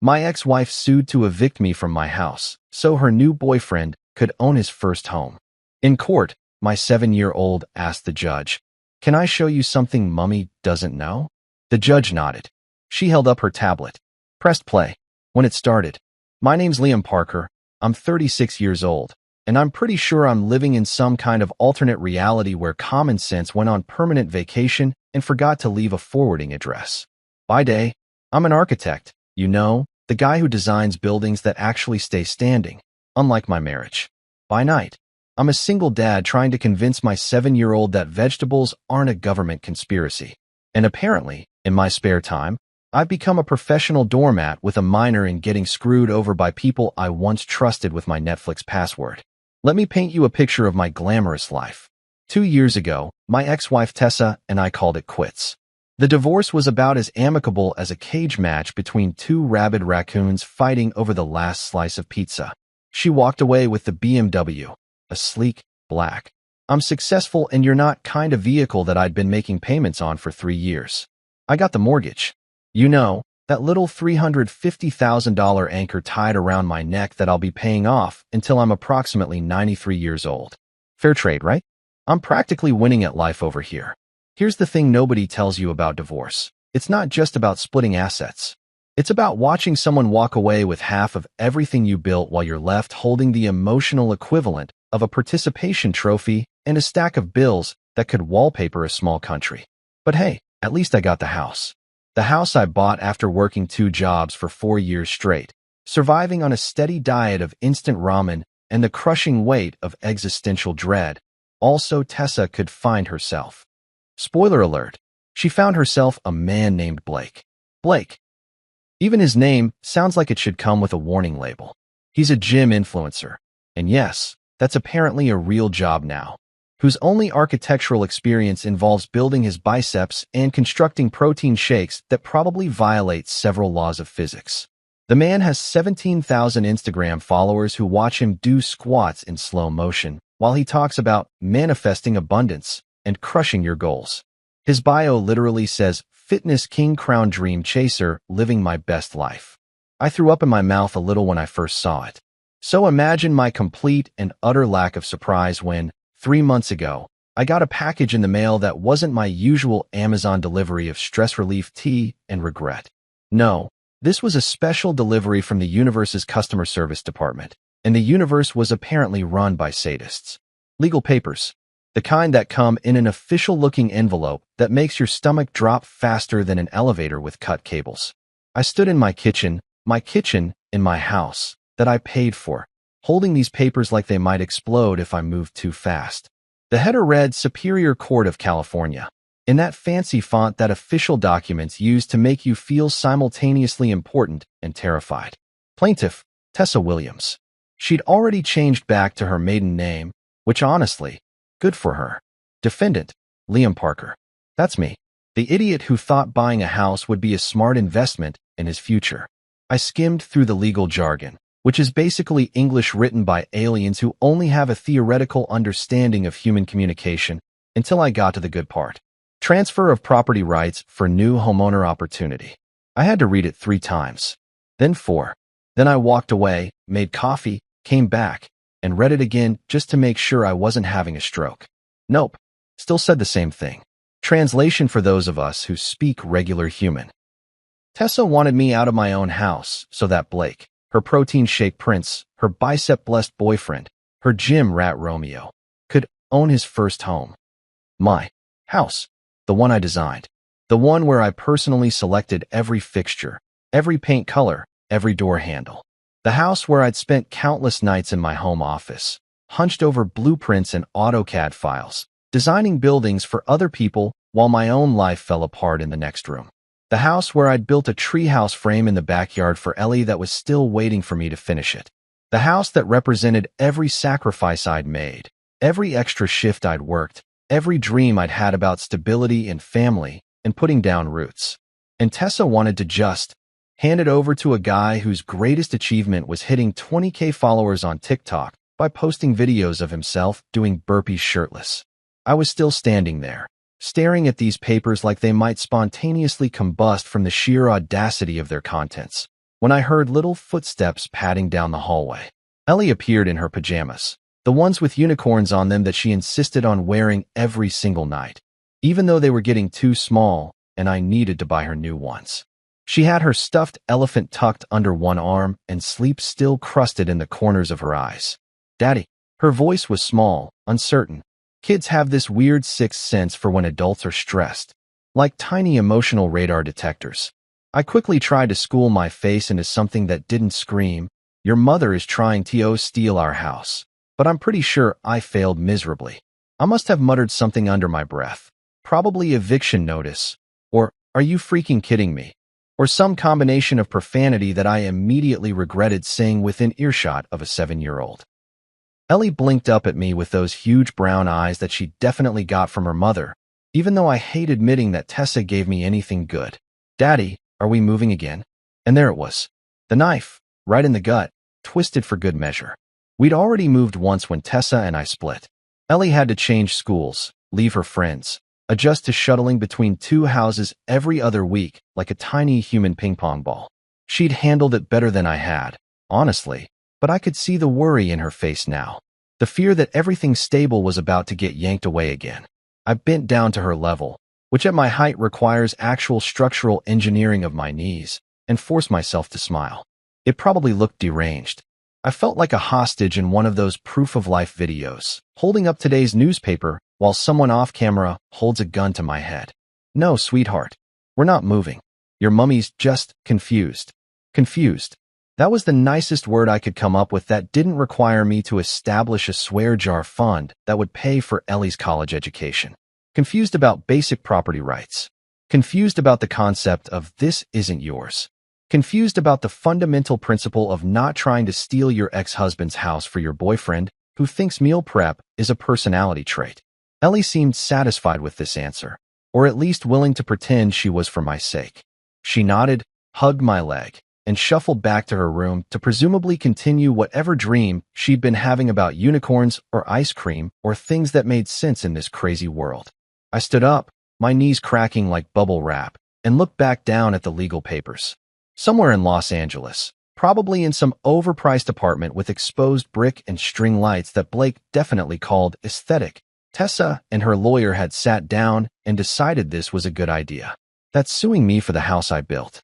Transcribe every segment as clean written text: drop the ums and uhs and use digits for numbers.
My ex-wife sued to evict me from my house so her new boyfriend could own his first home. In court, my 7-year-old asked the judge, "Can I show you something Mummy doesn't know?" The judge nodded. She held up her tablet, pressed play. When it started, "My name's Liam Parker. I'm 36 years old, and I'm pretty sure I'm living in some kind of alternate reality where common sense went on permanent vacation and forgot to leave a forwarding address. By day, I'm an architect, the guy who designs buildings that actually stay standing, unlike my marriage. By night, I'm a single dad trying to convince my 7-year-old that vegetables aren't a government conspiracy. And apparently, in my spare time, I've become a professional doormat with a minor in getting screwed over by people I once trusted with my Netflix password. Let me paint you a picture of my glamorous life. 2 years ago, my ex-wife Tessa and I called it quits. The divorce was about as amicable as a cage match between two rabid raccoons fighting over the last slice of pizza. She walked away with the BMW, a sleek, black, "I'm successful and you're not" kind of vehicle that I'd been making payments on for 3 years. I got the mortgage. That little $350,000 anchor tied around my neck that I'll be paying off until I'm approximately 93 years old. Fair trade, right? I'm practically winning at life over here. Here's the thing nobody tells you about divorce. It's not just about splitting assets. It's about watching someone walk away with half of everything you built while you're left holding the emotional equivalent of a participation trophy and a stack of bills that could wallpaper a small country. But hey, at least I got the house. The house I bought after working 2 jobs for 4 years straight, surviving on a steady diet of instant ramen and the crushing weight of existential dread. Also, Tessa could find herself. Spoiler alert, she found herself a man named Blake. Blake. Even his name sounds like it should come with a warning label. He's a gym influencer. And yes, that's apparently a real job now. Whose only architectural experience involves building his biceps and constructing protein shakes that probably violate several laws of physics. The man has 17,000 Instagram followers who watch him do squats in slow motion while he talks about manifesting abundance and crushing your goals. His bio literally says, "Fitness King Crown Dream Chaser, living my best life." I threw up in my mouth a little when I first saw it. So imagine my complete and utter lack of surprise when, 3 months ago, I got a package in the mail that wasn't my usual Amazon delivery of stress relief tea and regret. No, this was a special delivery from the universe's customer service department, and the universe was apparently run by sadists. Legal papers. The kind that come in an official-looking envelope that makes your stomach drop faster than an elevator with cut cables. I stood in my kitchen in my house, that I paid for, holding these papers like they might explode if I moved too fast. The header read Superior Court of California, in that fancy font that official documents use to make you feel simultaneously important and terrified. Plaintiff, Tessa Williams. She'd already changed back to her maiden name, which honestly, good for her. Defendant, Liam Parker. That's me. The idiot who thought buying a house would be a smart investment in his future. I skimmed through the legal jargon, which is basically English written by aliens who only have a theoretical understanding of human communication, until I got to the good part. Transfer of property rights for new homeowner opportunity. I had to read it 3 times. Then 4. Then I walked away, made coffee, came back, and read it again just to make sure I wasn't having a stroke. Nope. Still said the same thing. Translation for those of us who speak regular human. Tessa wanted me out of my own house so that Blake, her protein shake prince, her bicep-blessed boyfriend, her gym rat Romeo, could own his first home. My house. The one I designed. The one where I personally selected every fixture, every paint color, every door handle. The house where I'd spent countless nights in my home office, hunched over blueprints and AutoCAD files, designing buildings for other people while my own life fell apart in the next room. The house where I'd built a treehouse frame in the backyard for Ellie that was still waiting for me to finish it. The house that represented every sacrifice I'd made, every extra shift I'd worked, every dream I'd had about stability and family and putting down roots. And Tessa wanted to just hand it over to a guy whose greatest achievement was hitting 20K followers on TikTok by posting videos of himself doing burpees shirtless. I was still standing there, staring at these papers like they might spontaneously combust from the sheer audacity of their contents. when I heard little footsteps padding down the hallway. Ellie appeared in her pajamas, the ones with unicorns on them that she insisted on wearing every single night, even though they were getting too small and I needed to buy her new ones. She had her stuffed elephant tucked under one arm and sleep still crusted in the corners of her eyes. "Daddy." Her voice was small, uncertain. Kids have this weird sixth sense for when adults are stressed, like tiny emotional radar detectors. I quickly tried to school my face into something that didn't scream, "Your mother is trying to steal our house." But I'm pretty sure I failed miserably. I must have muttered something under my breath. Probably eviction notice, or "Are you freaking kidding me?" or some combination of profanity that I immediately regretted saying within earshot of a 7-year-old. Ellie blinked up at me with those huge brown eyes that she definitely got from her mother, even though I hate admitting that Tessa gave me anything good. "Daddy, are we moving again?" And there it was. The knife, right in the gut, twisted for good measure. We'd already moved once when Tessa and I split. Ellie had to change schools, leave her friends, adjust to shuttling between two houses every other week like a tiny human ping-pong ball. She'd handled it better than I had, honestly, but I could see the worry in her face now. The fear that everything stable was about to get yanked away again. I bent down to her level, which at my height requires actual structural engineering of my knees, and forced myself to smile. It probably looked deranged. I felt like a hostage in one of those proof-of-life videos, holding up today's newspaper while someone off-camera holds a gun to my head. "No, sweetheart. We're not moving. Your mummy's just confused." Confused. That was the nicest word I could come up with that didn't require me to establish a swear jar fund that would pay for Ellie's college education. Confused about basic property rights. Confused about the concept of "this isn't yours." Confused about the fundamental principle of not trying to steal your ex-husband's house for your boyfriend who thinks meal prep is a personality trait. Ellie seemed satisfied with this answer, or at least willing to pretend she was for my sake. She nodded, hugged my leg, and shuffled back to her room to presumably continue whatever dream she'd been having about unicorns or ice cream or things that made sense in this crazy world. I stood up, my knees cracking like bubble wrap, and looked back down at the legal papers. Somewhere in Los Angeles, probably in some overpriced apartment with exposed brick and string lights that Blake definitely called aesthetic, Tessa and her lawyer had sat down and decided this was a good idea. That suing me for the house I built,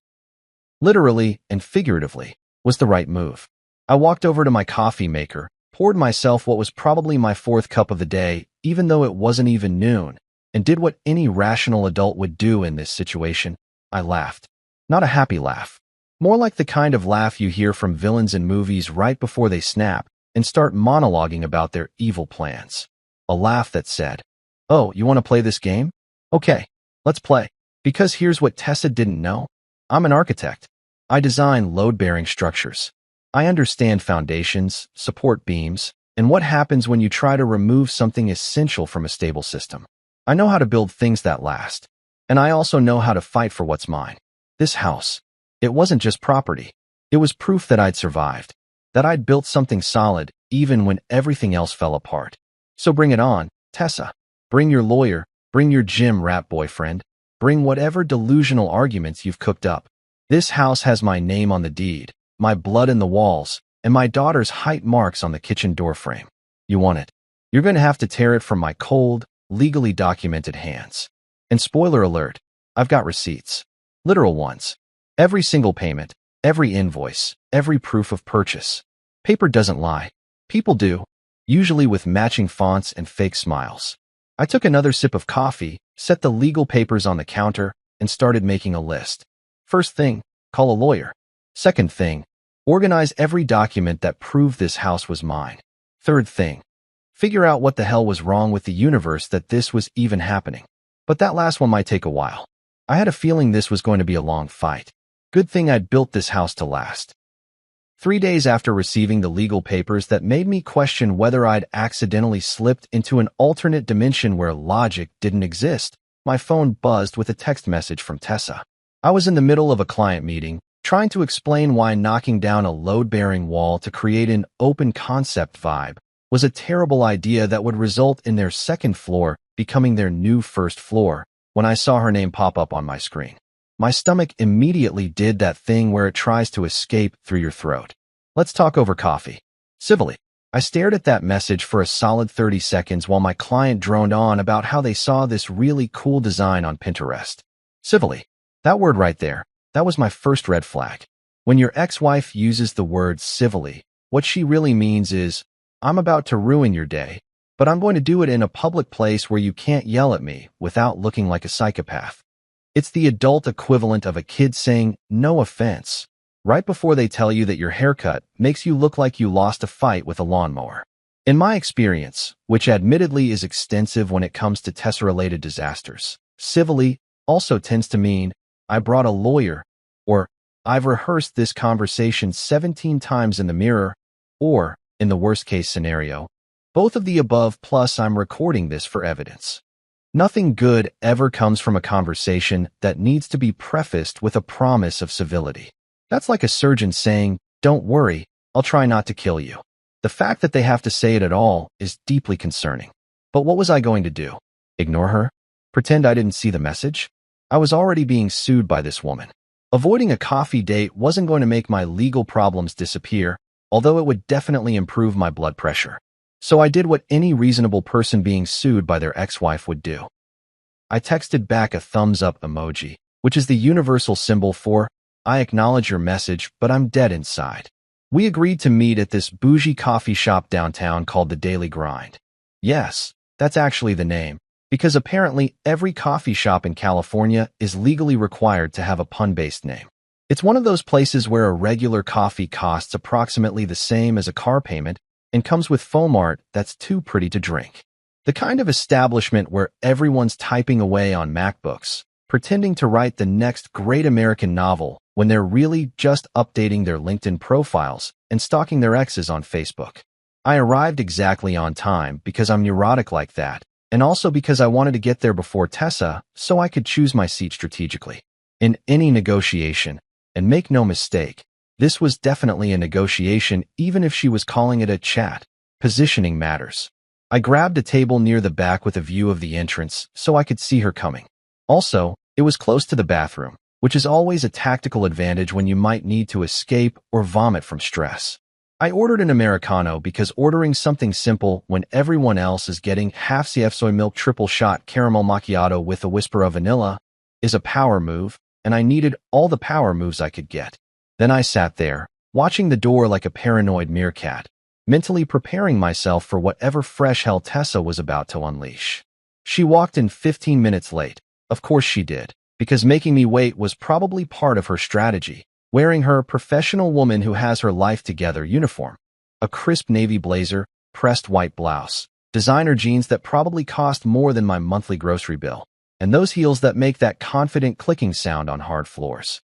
literally and figuratively, was the right move. I walked over to my coffee maker, poured myself what was probably my fourth cup of the day, even though it wasn't even noon, and did what any rational adult would do in this situation. I laughed. Not a happy laugh. More like the kind of laugh you hear from villains in movies right before they snap and start monologuing about their evil plans. A laugh that said, "Oh, you want to play this game? Okay, let's play." Because here's what Tessa didn't know. I'm an architect. I design load-bearing structures. I understand foundations, support beams, and what happens when you try to remove something essential from a stable system. I know how to build things that last. And I also know how to fight for what's mine. This house. It wasn't just property. It was proof that I'd survived. That I'd built something solid, even when everything else fell apart. So bring it on, Tessa. Bring your lawyer. Bring your gym rat boyfriend. Bring whatever delusional arguments you've cooked up. This house has my name on the deed, my blood in the walls, and my daughter's height marks on the kitchen door frame. You want it? You're going to have to tear it from my cold, legally documented hands. And spoiler alert, I've got receipts. Literal ones. Every single payment, every invoice, every proof of purchase. Paper doesn't lie. People do, usually with matching fonts and fake smiles. I took another sip of coffee, set the legal papers on the counter, and started making a list. First thing, call a lawyer. Second thing, organize every document that proved this house was mine. Third thing, figure out what the hell was wrong with the universe that this was even happening. But that last one might take a while. I had a feeling this was going to be a long fight. Good thing I'd built this house to last. 3 days after receiving the legal papers that made me question whether I'd accidentally slipped into an alternate dimension where logic didn't exist, my phone buzzed with a text message from Tessa. I was in the middle of a client meeting, trying to explain why knocking down a load-bearing wall to create an open concept vibe was a terrible idea that would result in their second floor becoming their new first floor, when I saw her name pop up on my screen. My stomach immediately did that thing where it tries to escape through your throat. Let's talk over coffee. Civilly. I stared at that message for a solid 30 seconds while my client droned on about how they saw this really cool design on Pinterest. Civilly. That word right there, that was my first red flag. When your ex-wife uses the word civilly, what she really means is, I'm about to ruin your day, but I'm going to do it in a public place where you can't yell at me without looking like a psychopath. It's the adult equivalent of a kid saying, no offense, right before they tell you that your haircut makes you look like you lost a fight with a lawnmower. In my experience, which admittedly is extensive when it comes to Tessa-related disasters, civilly also tends to mean, I brought a lawyer, or I've rehearsed this conversation 17 times in the mirror, or, in the worst-case scenario, both of the above plus I'm recording this for evidence. Nothing good ever comes from a conversation that needs to be prefaced with a promise of civility. That's like a surgeon saying, don't worry, I'll try not to kill you. The fact that they have to say it at all is deeply concerning. But what was I going to do? Ignore her? Pretend I didn't see the message? I was already being sued by this woman. Avoiding a coffee date wasn't going to make my legal problems disappear, although it would definitely improve my blood pressure. So I did what any reasonable person being sued by their ex-wife would do. I texted back a thumbs-up emoji, which is the universal symbol for, I acknowledge your message, but I'm dead inside. We agreed to meet at this bougie coffee shop downtown called the Daily Grind. Yes, that's actually the name, because apparently every coffee shop in California is legally required to have a pun-based name. It's one of those places where a regular coffee costs approximately the same as a car payment and comes with foam art that's too pretty to drink. The kind of establishment where everyone's typing away on MacBooks, pretending to write the next great American novel when they're really just updating their LinkedIn profiles and stalking their exes on Facebook. I arrived exactly on time because I'm neurotic like that, and also because I wanted to get there before Tessa so I could choose my seat strategically. In any negotiation, and make no mistake, this was definitely a negotiation even if she was calling it a chat. Positioning matters. I grabbed a table near the back with a view of the entrance so I could see her coming. Also, it was close to the bathroom, which is always a tactical advantage when you might need to escape or vomit from stress. I ordered an Americano because ordering something simple when everyone else is getting half CF soy milk triple shot caramel macchiato with a whisper of vanilla is a power move, and I needed all the power moves I could get. Then I sat there, watching the door like a paranoid meerkat, mentally preparing myself for whatever fresh hell Tessa was about to unleash. She walked in 15 minutes late. Of course she did, because making me wait was probably part of her strategy, wearing her professional woman who has her life together uniform. A crisp navy blazer, pressed white blouse, designer jeans that probably cost more than my monthly grocery bill, and those heels that make that confident clicking sound on hard floors.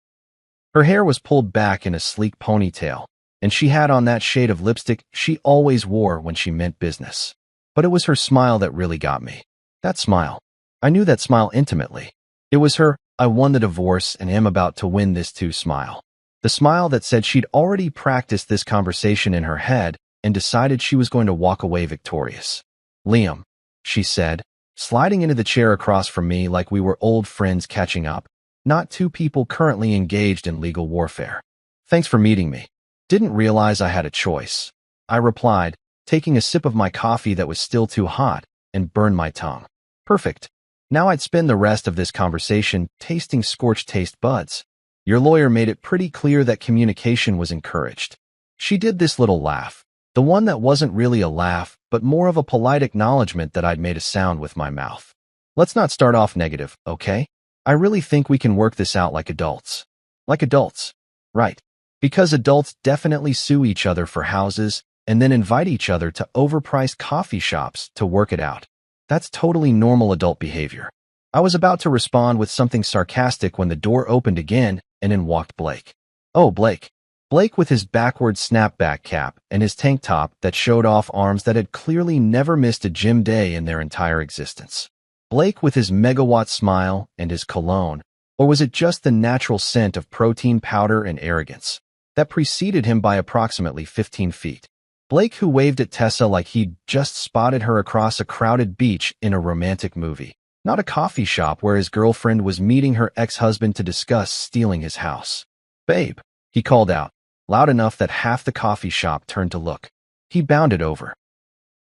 Her hair was pulled back in a sleek ponytail, and she had on that shade of lipstick she always wore when she meant business. But it was her smile that really got me. That smile. I knew that smile intimately. It was her, I won the divorce and am about to win this too smile. The smile that said she'd already practiced this conversation in her head and decided she was going to walk away victorious. Liam, she said, sliding into the chair across from me like we were old friends catching up, not two people currently engaged in legal warfare. Thanks for meeting me. Didn't realize I had a choice. I replied, taking a sip of my coffee that was still too hot and burned my tongue. Perfect. Now I'd spend the rest of this conversation tasting scorched taste buds. Your lawyer made it pretty clear that communication was encouraged. She did this little laugh, the one that wasn't really a laugh, but more of a polite acknowledgement that I'd made a sound with my mouth. Let's not start off negative, okay? I really think we can work this out like adults. Like adults. Right. Because adults definitely sue each other for houses and then invite each other to overpriced coffee shops to work it out. That's totally normal adult behavior. I was about to respond with something sarcastic when the door opened again and in walked Blake. Oh, Blake. Blake with his backward snapback cap and his tank top that showed off arms that had clearly never missed a gym day in their entire existence. Blake with his megawatt smile and his cologne, or was it just the natural scent of protein powder and arrogance that preceded him by approximately 15 feet? Blake who waved at Tessa like he'd just spotted her across a crowded beach in a romantic movie. not a coffee shop where his girlfriend was meeting her ex-husband to discuss stealing his house. "Babe," he called out, loud enough that half the coffee shop turned to look. He bounded over.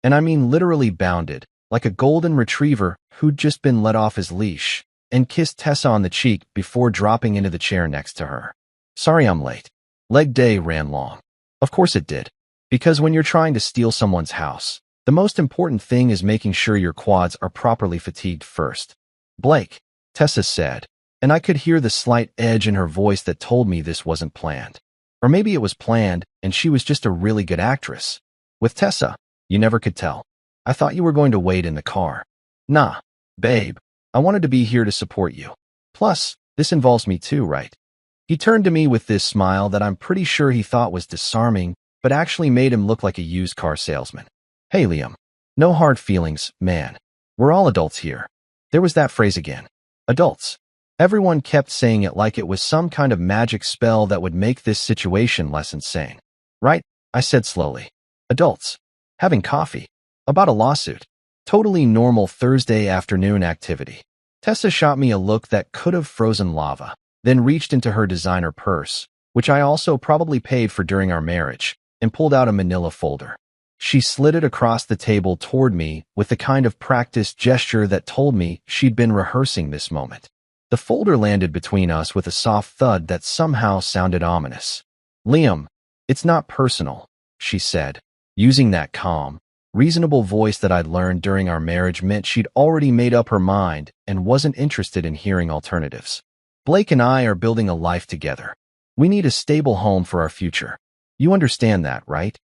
And I mean literally bounded, like a golden retriever who'd just been let off his leash, and kissed Tessa on the cheek before dropping into the chair next to her. "Sorry I'm late. Leg day ran long." Of course it did. Because when you're trying to steal someone's house, the most important thing is making sure your quads are properly fatigued first. "Blake," Tessa said, and I could hear the slight edge in her voice that told me this wasn't planned. Or maybe it was planned, and she was just a really good actress. With Tessa, you never could tell. "I thought you were going to wait in the car." "Nah, babe. I wanted to be here to support you. Plus, this involves me too, right?" He turned to me with this smile that I'm pretty sure he thought was disarming, but actually made him look like a used car salesman. "Hey, Liam. No hard feelings, man. We're all adults here." There was that phrase again. Adults. Everyone kept saying it like it was some kind of magic spell that would make this situation less insane. "Right," I said slowly. "Adults. Having coffee. About a lawsuit. Totally normal Thursday afternoon activity." Tessa shot me a look that could have frozen lava, then reached into her designer purse, which I also probably paid for during our marriage, and pulled out a manila folder. She slid it across the table toward me with the kind of practiced gesture that told me she'd been rehearsing this moment. The folder landed between us with a soft thud that somehow sounded ominous. "Liam, it's not personal," she said, using that calm, reasonable voice that I'd learned during our marriage meant she'd already made up her mind and wasn't interested in hearing alternatives. "Blake and I are building a life together. We need a stable home for our future. You understand that, right?"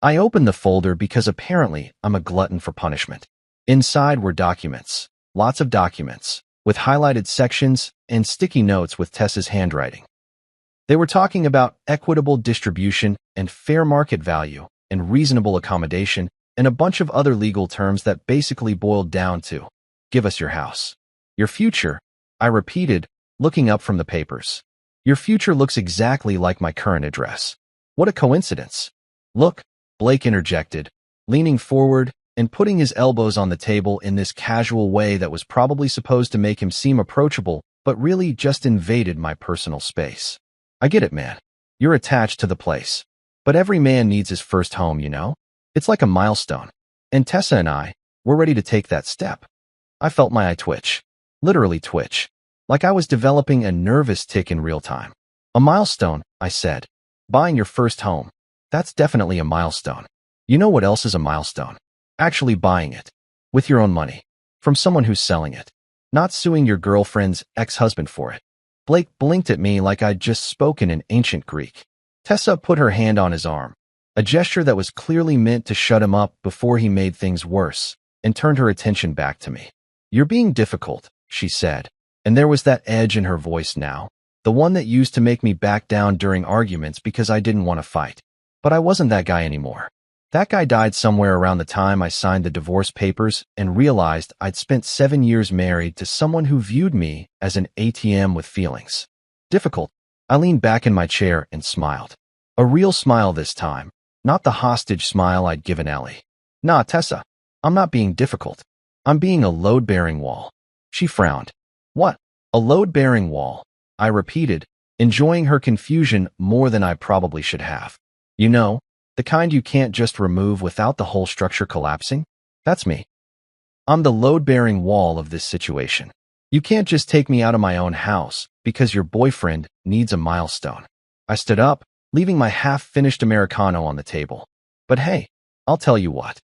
I opened the folder because apparently I'm a glutton for punishment. Inside were documents, lots of documents, with highlighted sections and sticky notes with Tessa's handwriting. They were talking about equitable distribution and fair market value and reasonable accommodation and a bunch of other legal terms that basically boiled down to, "Give us your house." "Your future," I repeated, looking up from the papers. "Your future looks exactly like my current address." "What a coincidence." "Look," Blake interjected, leaning forward and putting his elbows on the table in this casual way that was probably supposed to make him seem approachable, but really just invaded my personal space. "I get it, man. You're attached to the place. But every man needs his first home, you know? It's like a milestone. And Tessa and I, we're ready to take that step." I felt my eye twitch. Literally twitch. Like I was developing a nervous tic in real time. "A milestone," I said. "Buying your first home. That's definitely a milestone. You know what else is a milestone? Actually buying it. With your own money. From someone who's selling it. Not suing your girlfriend's ex-husband for it." Blake blinked at me like I'd just spoken in ancient Greek. Tessa put her hand on his arm, a gesture that was clearly meant to shut him up before he made things worse, and turned her attention back to me. "You're being difficult," she said, and there was that edge in her voice now, the one that used to make me back down during arguments because I didn't want to fight. But I wasn't that guy anymore. That guy died somewhere around the time I signed the divorce papers and realized I'd spent 7 years married to someone who viewed me as an ATM with feelings. Difficult. I leaned back in my chair and smiled. A real smile this time, not the hostage smile I'd given Ellie. "Nah, Tessa, I'm not being difficult. I'm being a load-bearing wall." She frowned. "What? A load-bearing wall?" I repeated, enjoying her confusion more than I probably should have. "You know, the kind you can't just remove without the whole structure collapsing? That's me. I'm the load-bearing wall of this situation. You can't just take me out of my own house because your boyfriend needs a milestone." I stood up, leaving my half-finished Americano on the table. "But hey, I'll tell you what.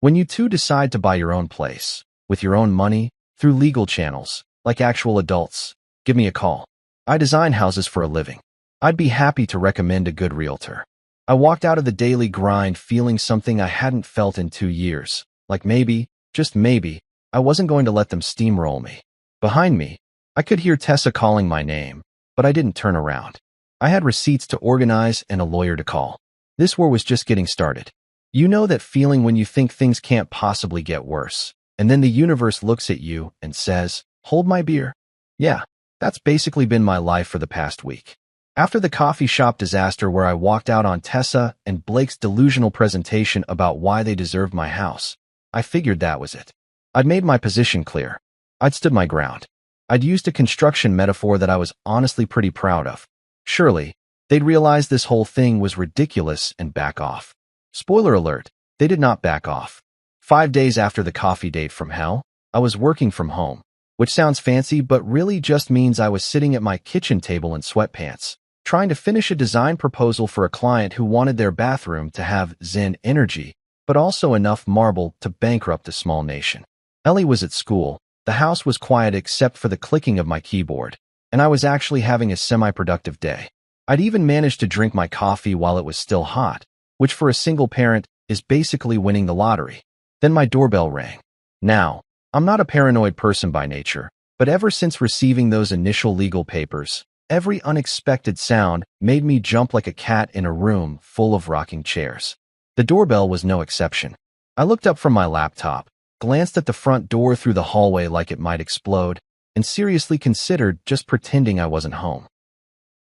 When you two decide to buy your own place, with your own money, through legal channels, like actual adults, give me a call. I design houses for a living. I'd be happy to recommend a good realtor." I walked out of the daily grind feeling something I hadn't felt in 2 years, like maybe, just maybe, I wasn't going to let them steamroll me. Behind me, I could hear Tessa calling my name, but I didn't turn around. I had receipts to organize and a lawyer to call. This war was just getting started. You know that feeling when you think things can't possibly get worse, and then the universe looks at you and says, "Hold my beer." Yeah, that's basically been my life for the past week. After the coffee shop disaster where I walked out on Tessa and Blake's delusional presentation about why they deserved my house, I figured that was it. I'd made my position clear. I'd stood my ground. I'd used a construction metaphor that I was honestly pretty proud of. Surely, they'd realize this whole thing was ridiculous and back off. Spoiler alert, they did not back off. 5 days after the coffee date from hell, I was working from home, which sounds fancy but really just means I was sitting at my kitchen table in sweatpants, trying to finish a design proposal for a client who wanted their bathroom to have Zen energy, but also enough marble to bankrupt a small nation. Ellie was at school, the house was quiet except for the clicking of my keyboard, and I was actually having a semi-productive day. I'd even managed to drink my coffee while it was still hot, which for a single parent is basically winning the lottery. Then my doorbell rang. Now, I'm not a paranoid person by nature, but ever since receiving those initial legal papers, every unexpected sound made me jump like a cat in a room full of rocking chairs. The doorbell was no exception. I looked up from my laptop, glanced at the front door through the hallway like it might explode, and seriously considered just pretending I wasn't home.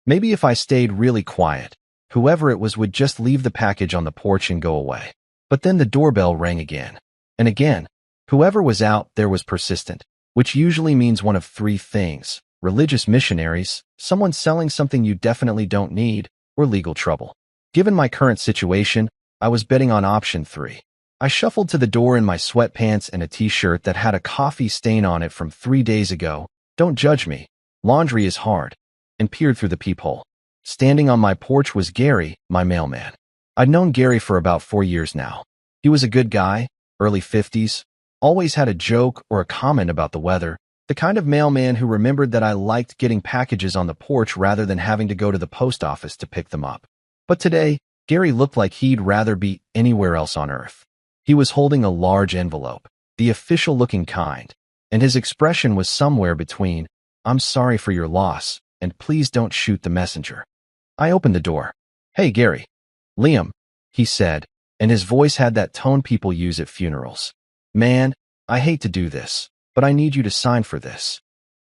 Maybe if I stayed really quiet, whoever it was would just leave the package on the porch and go away. But then the doorbell rang again. And again. Whoever was out there was persistent, which usually means one of three things: religious missionaries, someone selling something you definitely don't need, or legal trouble. Given my current situation, I was betting on option 3. I shuffled to the door in my sweatpants and a t-shirt that had a coffee stain on it from 3 days ago. Don't judge me. Laundry is hard. And peered through the peephole. Standing on my porch was Gary, my mailman. I'd known Gary for about 4 years now. He was a good guy, early 50s, always had a joke or a comment about the weather, the kind of mailman who remembered that I liked getting packages on the porch rather than having to go to the post office to pick them up. But today, Gary looked like he'd rather be anywhere else on earth. He was holding a large envelope, the official-looking kind, and his expression was somewhere between, "I'm sorry for your loss," and "please don't shoot the messenger." I opened the door. "Hey, Gary." "Liam," he said, and his voice had that tone people use at funerals. "Man, I hate to do this, but I need you to sign for this."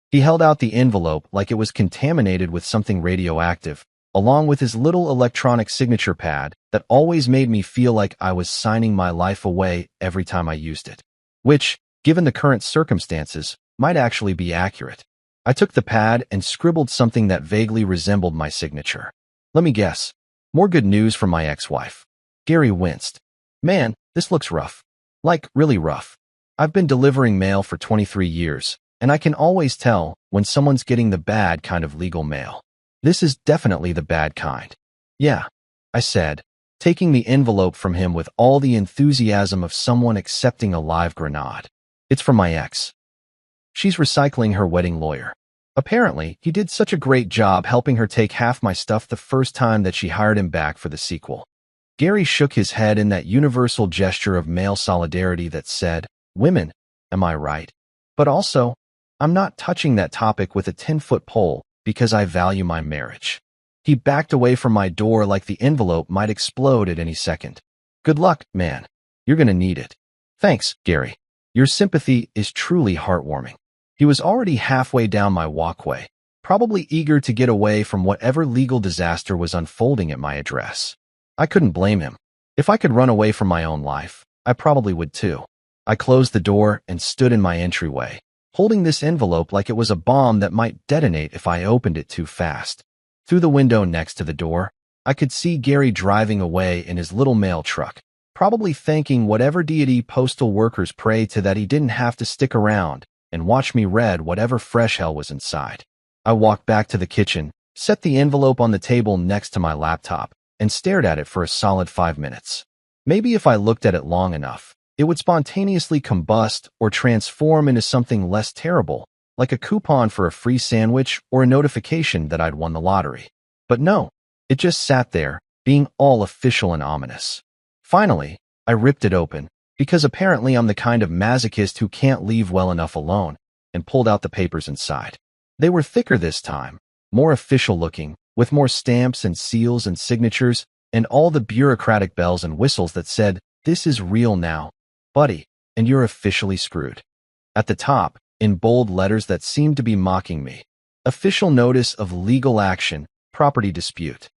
He held out the envelope like it was contaminated with something radioactive, along with his little electronic signature pad that always made me feel like I was signing my life away every time I used it. Which, given the current circumstances, might actually be accurate. I took the pad and scribbled something that vaguely resembled my signature. Let me guess. More good news from my ex-wife. Gary winced. "Man, this looks rough. Like, really rough. I've been delivering mail for 23 years, and I can always tell when someone's getting the bad kind of legal mail. This is definitely the bad kind." "Yeah," I said, taking the envelope from him with all the enthusiasm of someone accepting a live grenade. "It's from my ex. She's recycling her wedding lawyer. Apparently, he did such a great job helping her take half my stuff the first time that she hired him back for the sequel." Gary shook his head in that universal gesture of male solidarity that said, "Women, am I right? But also, I'm not touching that topic with a 10-foot pole because I value my marriage." He backed away from my door like the envelope might explode at any second. "Good luck, man. You're gonna need it." "Thanks, Gary. Your sympathy is truly heartwarming." He was already halfway down my walkway, probably eager to get away from whatever legal disaster was unfolding at my address. I couldn't blame him. If I could run away from my own life, I probably would too. I closed the door and stood in my entryway, holding this envelope like it was a bomb that might detonate if I opened it too fast. Through the window next to the door, I could see Gary driving away in his little mail truck, probably thanking whatever deity postal workers pray to that he didn't have to stick around and watch me read whatever fresh hell was inside. I walked back to the kitchen, set the envelope on the table next to my laptop, and stared at it for a solid 5 minutes. Maybe if I looked at it long enough, it would spontaneously combust or transform into something less terrible, like a coupon for a free sandwich or a notification that I'd won the lottery. But no, it just sat there, being all official and ominous. Finally, I ripped it open, because apparently I'm the kind of masochist who can't leave well enough alone, and pulled out the papers inside. They were thicker this time, more official looking, with more stamps and seals and signatures, and all the bureaucratic bells and whistles that said, "This is real now, buddy, and you're officially screwed." At the top, in bold letters that seemed to be mocking me, "Official notice of legal action, property dispute."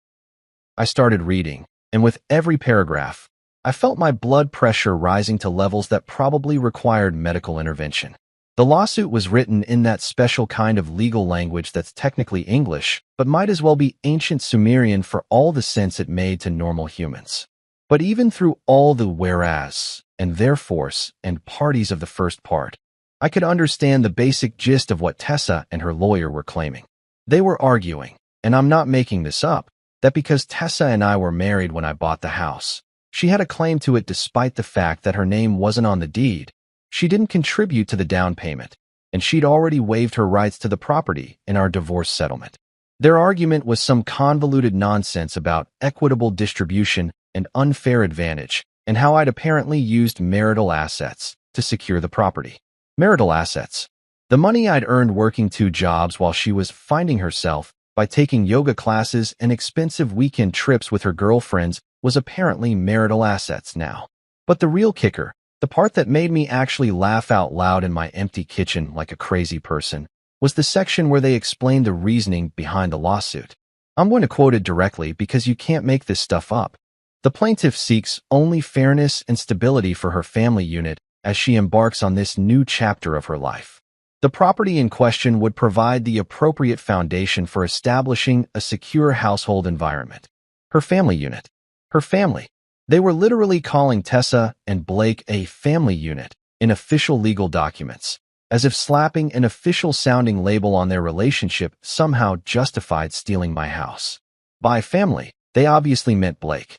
I started reading, and with every paragraph, I felt my blood pressure rising to levels that probably required medical intervention. The lawsuit was written in that special kind of legal language that's technically English, but might as well be ancient Sumerian for all the sense it made to normal humans. But even through all the whereas and therefores and parties of the first part, I could understand the basic gist of what Tessa and her lawyer were claiming. They were arguing, and I'm not making this up, that because Tessa and I were married when I bought the house, she had a claim to it despite the fact that her name wasn't on the deed. She didn't contribute to the down payment, and she'd already waived her rights to the property in our divorce settlement. Their argument was some convoluted nonsense about equitable distribution and unfair advantage, and how I'd apparently used marital assets to secure the property. Marital assets. The money I'd earned working 2 jobs while she was finding herself by taking yoga classes and expensive weekend trips with her girlfriends was apparently marital assets now. But the real kicker, the part that made me actually laugh out loud in my empty kitchen like a crazy person, was the section where they explained the reasoning behind the lawsuit. I'm going to quote it directly because you can't make this stuff up. The plaintiff seeks only fairness and stability for her family unit as she embarks on this new chapter of her life. The property in question would provide the appropriate foundation for establishing a secure household environment. Her family unit. Her family. They were literally calling Tessa and Blake a family unit in official legal documents, as if slapping an official-sounding label on their relationship somehow justified stealing my house. By family, they obviously meant Blake.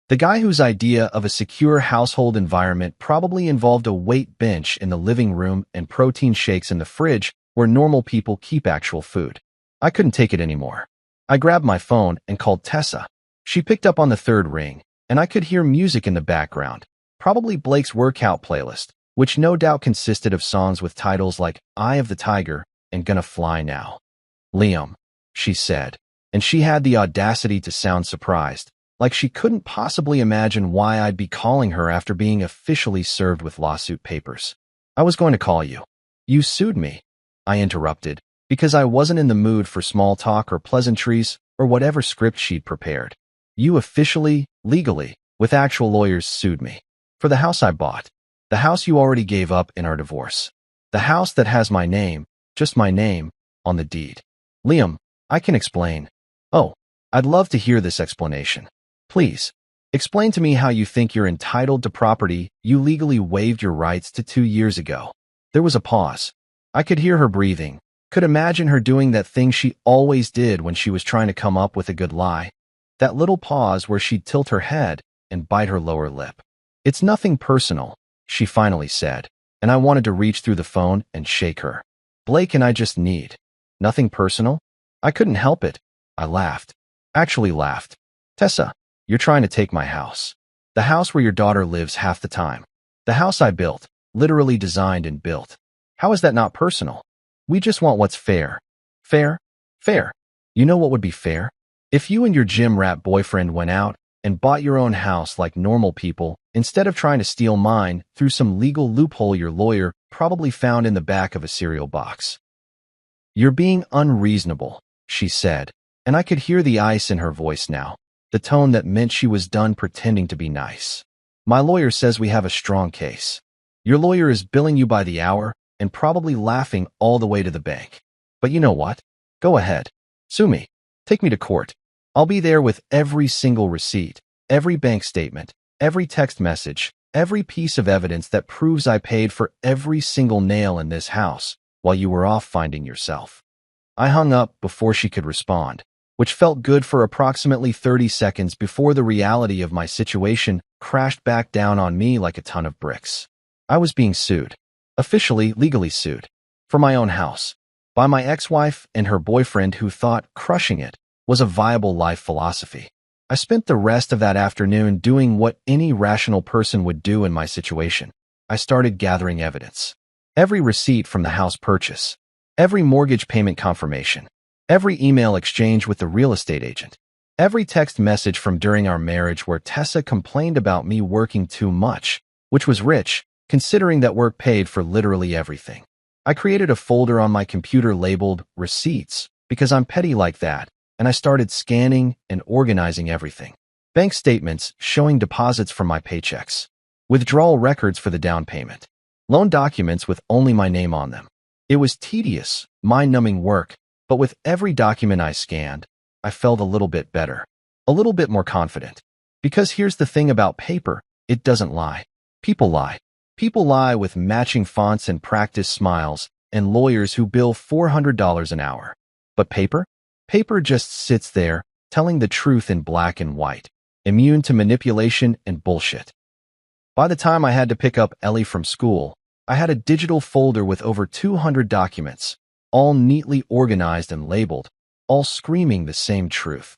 The guy whose idea of a secure household environment probably involved a weight bench in the living room and protein shakes in the fridge where normal people keep actual food. I couldn't take it anymore. I grabbed my phone and called Tessa. She picked up on the 3rd ring, and I could hear music in the background, probably Blake's workout playlist, which no doubt consisted of songs with titles like Eye of the Tiger and Gonna Fly Now. Liam, she said, and she had the audacity to sound surprised, like she couldn't possibly imagine why I'd be calling her after being officially served with lawsuit papers. I was going to call you. You sued me, I interrupted, because I wasn't in the mood for small talk or pleasantries or whatever script she'd prepared. You officially, legally, with actual lawyers sued me. For the house I bought. The house you already gave up in our divorce. The house that has my name, just my name, on the deed. Liam, I can explain. Oh, I'd love to hear this explanation. Please, explain to me how you think you're entitled to property you legally waived your rights to 2 years ago. There was a pause. I could hear her breathing, could imagine her doing that thing she always did when she was trying to come up with a good lie. That little pause where she'd tilt her head and bite her lower lip. It's nothing personal, she finally said, and I wanted to reach through the phone and shake her. Blake and I just need. Nothing personal? I couldn't help it. I laughed. Actually laughed. Tessa, you're trying to take my house. The house where your daughter lives half the time. The house I built, literally designed and built. How is that not personal? We just want what's fair. Fair? Fair. You know what would be fair? If you and your gym rat boyfriend went out and bought your own house like normal people, instead of trying to steal mine through some legal loophole your lawyer probably found in the back of a cereal box. You're being unreasonable, she said, and I could hear the ice in her voice now, the tone that meant she was done pretending to be nice. My lawyer says we have a strong case. Your lawyer is billing you by the hour and probably laughing all the way to the bank. But you know what? Go ahead. Sue me. Take me to court. I'll be there with every single receipt, every bank statement, every text message, every piece of evidence that proves I paid for every single nail in this house while you were off finding yourself. I hung up before she could respond, which felt good for approximately 30 seconds before the reality of my situation crashed back down on me like a ton of bricks. I was being sued, officially, legally sued, for my own house, by my ex-wife and her boyfriend who thought crushing it was a viable life philosophy. I spent the rest of that afternoon doing what any rational person would do in my situation. I started gathering evidence. Every receipt from the house purchase, every mortgage payment confirmation, every email exchange with the real estate agent, every text message from during our marriage where Tessa complained about me working too much, which was rich, considering that work paid for literally everything. I created a folder on my computer labeled Receipts because I'm petty like that, and I started scanning and organizing everything. Bank statements showing deposits from my paychecks. Withdrawal records for the down payment. Loan documents with only my name on them. It was tedious, mind-numbing work, but with every document I scanned, I felt a little bit better, a little bit more confident. Because here's the thing about paper, it doesn't lie. People lie. People lie with matching fonts and practice smiles and lawyers who bill $400 an hour. But paper? Paper just sits there, telling the truth in black and white, immune to manipulation and bullshit. By the time I had to pick up Ellie from school, I had a digital folder with over 200 documents, all neatly organized and labeled, all screaming the same truth.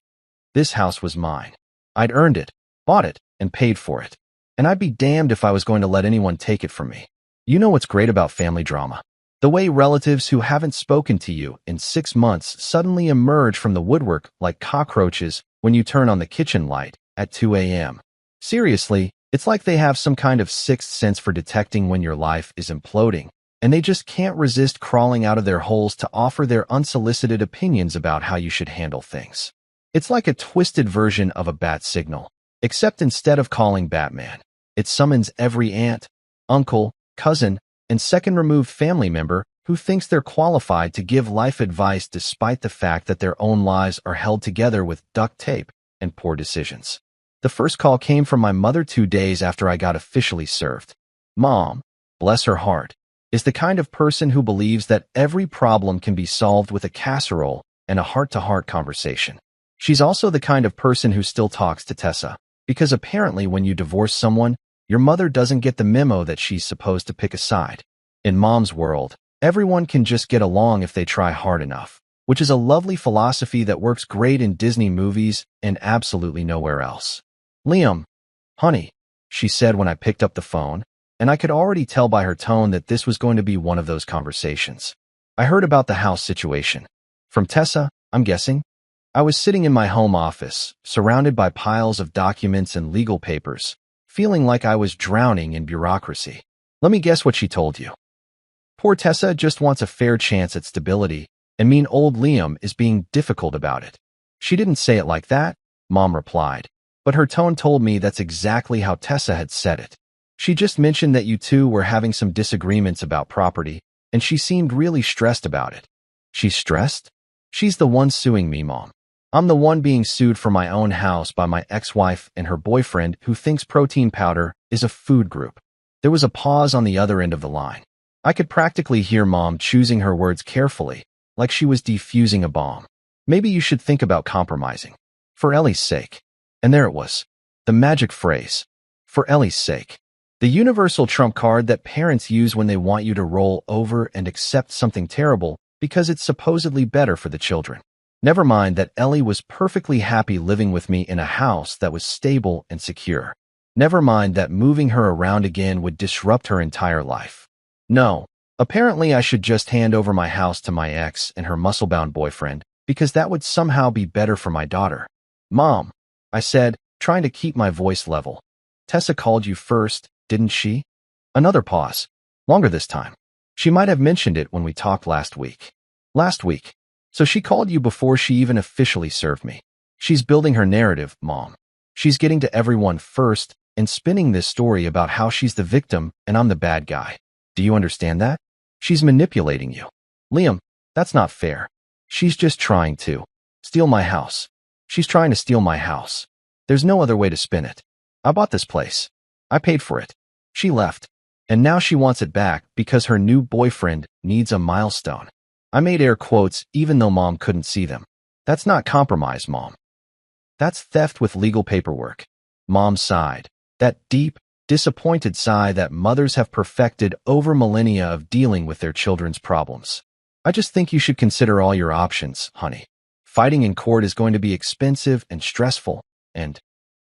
This house was mine. I'd earned it, bought it, and paid for it. And I'd be damned if I was going to let anyone take it from me. You know what's great about family drama? The way relatives who haven't spoken to you in 6 months suddenly emerge from the woodwork like cockroaches when you turn on the kitchen light at 2 a.m. Seriously, it's like they have some kind of sixth sense for detecting when your life is imploding, and they just can't resist crawling out of their holes to offer their unsolicited opinions about how you should handle things. It's like a twisted version of a bat signal, except instead of calling Batman, it summons every aunt, uncle, cousin, and second-removed family member who thinks they're qualified to give life advice despite the fact that their own lives are held together with duct tape and poor decisions. The first call came from my mother 2 days after I got officially served. Mom, bless her heart, is the kind of person who believes that every problem can be solved with a casserole and a heart-to-heart conversation. She's also the kind of person who still talks to Tessa, because apparently when you divorce someone, your mother doesn't get the memo that she's supposed to pick a side. In Mom's world, everyone can just get along if they try hard enough, which is a lovely philosophy that works great in Disney movies and absolutely nowhere else. Liam, honey, she said when I picked up the phone, and I could already tell by her tone that this was going to be one of those conversations. I heard about the house situation. From Tessa, I'm guessing? I was sitting in my home office, surrounded by piles of documents and legal papers, feeling like I was drowning in bureaucracy. Let me guess what she told you. Poor Tessa just wants a fair chance at stability, and mean old Liam is being difficult about it. She didn't say it like that, Mom replied, but her tone told me that's exactly how Tessa had said it. She just mentioned that you two were having some disagreements about property, and she seemed really stressed about it. She's stressed? She's the one suing me, Mom. I'm the one being sued for my own house by my ex-wife and her boyfriend who thinks protein powder is a food group. There was a pause on the other end of the line. I could practically hear Mom choosing her words carefully, like she was defusing a bomb. Maybe you should think about compromising. For Ellie's sake. And there it was. The magic phrase. For Ellie's sake. The universal trump card that parents use when they want you to roll over and accept something terrible because it's supposedly better for the children. Never mind that Ellie was perfectly happy living with me in a house that was stable and secure. Never mind that moving her around again would disrupt her entire life. No, apparently I should just hand over my house to my ex and her muscle-bound boyfriend because that would somehow be better for my daughter. Mom, I said, trying to keep my voice level. Tessa called you first, didn't she? Another pause. Longer this time. She might have mentioned it when we talked last week. Last week. So she called you before she even officially served me. She's building her narrative, Mom. She's getting to everyone first and spinning this story about how she's the victim and I'm the bad guy. Do you understand that? She's manipulating you. Liam, that's not fair. She's just trying to steal my house. She's trying to steal my house. There's no other way to spin it. I bought this place. I paid for it. She left. And now she wants it back because her new boyfriend needs a milestone. I made air quotes even though Mom couldn't see them. That's not compromise, Mom. That's theft with legal paperwork. Mom sighed. That deep, disappointed sigh that mothers have perfected over millennia of dealing with their children's problems. I just think you should consider all your options, honey. Fighting in court is going to be expensive and stressful, and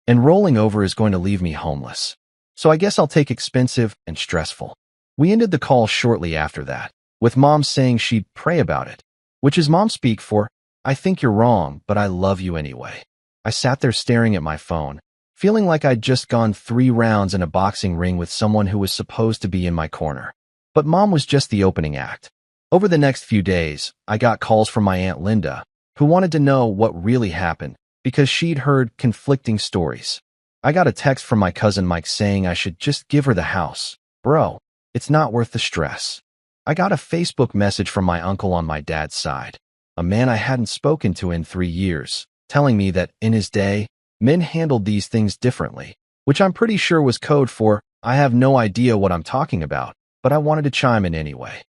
rolling over is going to leave me homeless. So I guess I'll take expensive and stressful. We ended the call shortly after that, with Mom saying she'd pray about it, which is Mom speak for, I think you're wrong, but I love you anyway. I sat there staring at my phone, feeling like I'd just gone 3 rounds in a boxing ring with someone who was supposed to be in my corner. But Mom was just the opening act. Over the next few days, I got calls from my Aunt Linda, who wanted to know what really happened because she'd heard conflicting stories. I got a text from my cousin Mike saying I should just give her the house. Bro, It's not worth the stress. I got a Facebook message from my uncle on my dad's side, a man I hadn't spoken to in 3 years, telling me that, in his day, men handled these things differently, which I'm pretty sure was code for, I have no idea what I'm talking about, but I wanted to chime in anyway.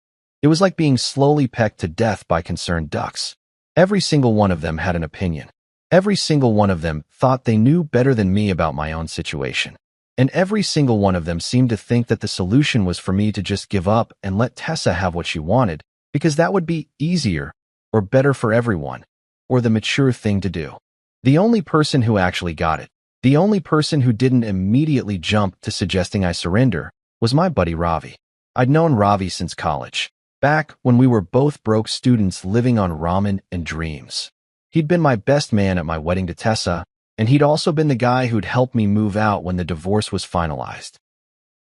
It was like being slowly pecked to death by concerned ducks. Every single one of them had an opinion. Every single one of them thought they knew better than me about my own situation. And every single one of them seemed to think that the solution was for me to just give up and let Tessa have what she wanted, because that would be easier, or better for everyone, or the mature thing to do. The only person who actually got it, the only person who didn't immediately jump to suggesting I surrender, was my buddy Ravi. I'd known Ravi since college, back when we were both broke students living on ramen and dreams. He'd been my best man at my wedding to Tessa, and he'd also been the guy who'd helped me move out when the divorce was finalized.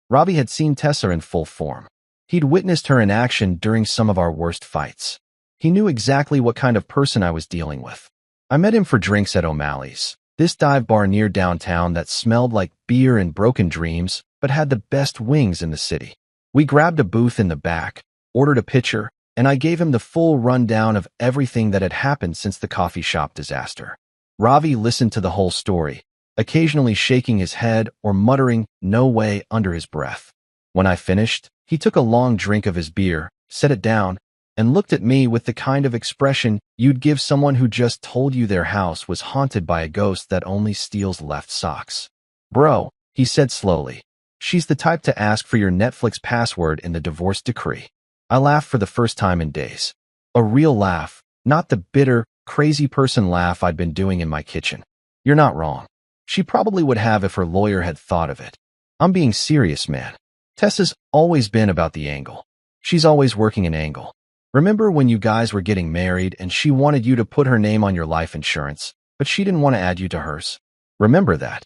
Ravi had seen Tessa in full form. He'd witnessed her in action during some of our worst fights. He knew exactly what kind of person I was dealing with. I met him for drinks at O'Malley's, this dive bar near downtown that smelled like beer and broken dreams, but had the best wings in the city. We grabbed a booth in the back, ordered a pitcher, and I gave him the full rundown of everything that had happened since the coffee shop disaster. Ravi listened to the whole story, occasionally shaking his head or muttering, "No way," under his breath. When I finished, he took a long drink of his beer, set it down, and looked at me with the kind of expression you'd give someone who just told you their house was haunted by a ghost that only steals left socks. "Bro," he said slowly, "she's the type to ask for your Netflix password in the divorce decree." I laughed for the first time in days. A real laugh, not the bitter, crazy person laugh I'd been doing in my kitchen. You're not wrong. She probably would have if her lawyer had thought of it. I'm being serious, man. Tessa's always been about the angle. She's always working an angle. Remember when you guys were getting married and she wanted you to put her name on your life insurance, but she didn't want to add you to hers? Remember that?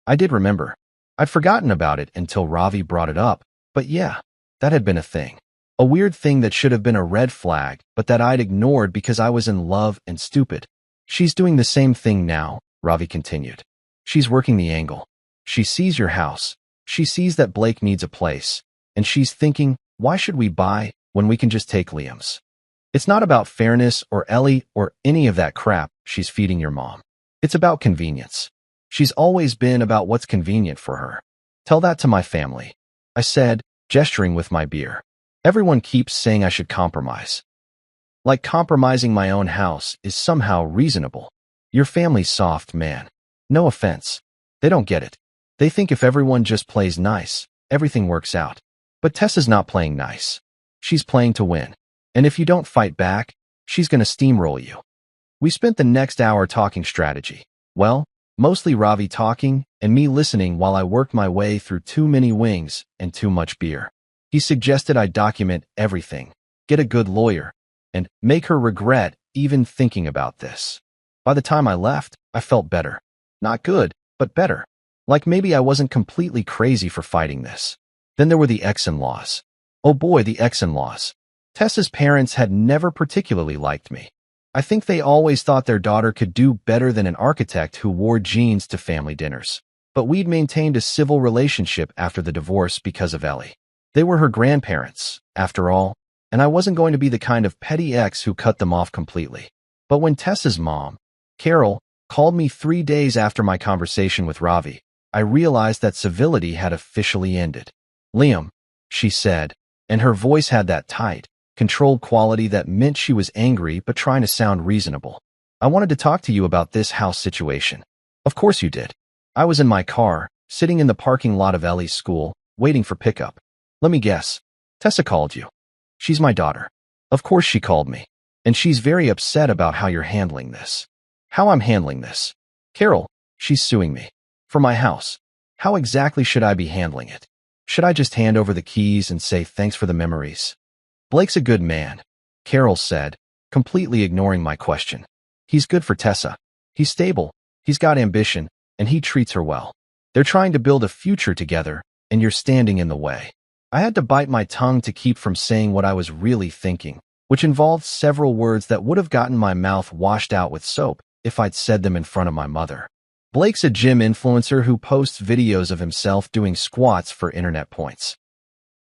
I did remember. I'd forgotten about it until Ravi brought it up, but yeah, that had been a thing. A weird thing that should have been a red flag, but that I'd ignored because I was in love and stupid. She's doing the same thing now, Ravi continued. She's working the angle. She sees your house. She sees that Blake needs a place. And she's thinking, why should we buy when we can just take Liam's? It's not about fairness or Ellie or any of that crap she's feeding your mom. It's about convenience. She's always been about what's convenient for her. Tell that to my family, I said, gesturing with my beer. Everyone keeps saying I should compromise. Like compromising my own house is somehow reasonable. Your family's soft, man. No offense. They don't get it. They think if everyone just plays nice, everything works out. But Tessa's not playing nice. She's playing to win. And if you don't fight back, she's gonna steamroll you. We spent the next hour talking strategy. Well, mostly Ravi talking and me listening while I worked my way through too many wings and too much beer. He suggested I document everything, get a good lawyer, and make her regret even thinking about this. By the time I left, I felt better. Not good, but better. Like maybe I wasn't completely crazy for fighting this. Then there were the ex-in-laws. Oh boy, the ex-in-laws. Tessa's parents had never particularly liked me. I think they always thought their daughter could do better than an architect who wore jeans to family dinners. But we'd maintained a civil relationship after the divorce because of Ellie. They were her grandparents, after all, and I wasn't going to be the kind of petty ex who cut them off completely. But when Tessa's mom, Carol, called me 3 days after my conversation with Ravi, I realized that civility had officially ended. "Liam," she said, and her voice had that tight, controlled quality that meant she was angry but trying to sound reasonable. "I wanted to talk to you about this house situation." "Of course you did." I was in my car, sitting in the parking lot of Ellie's school, waiting for pickup. "Let me guess. Tessa called you." "She's my daughter." "Of course she called me. And she's very upset about how you're handling this." "How I'm handling this?" "Carol, she's suing me. For my house. How exactly should I be handling it? Should I just hand over the keys and say thanks for the memories?" "Blake's a good man," Carol said, completely ignoring my question. "He's good for Tessa. He's stable, he's got ambition, and he treats her well. They're trying to build a future together, and you're standing in the way." I had to bite my tongue to keep from saying what I was really thinking, which involved several words that would have gotten my mouth washed out with soap if I'd said them in front of my mother. Blake's a gym influencer who posts videos of himself doing squats for internet points.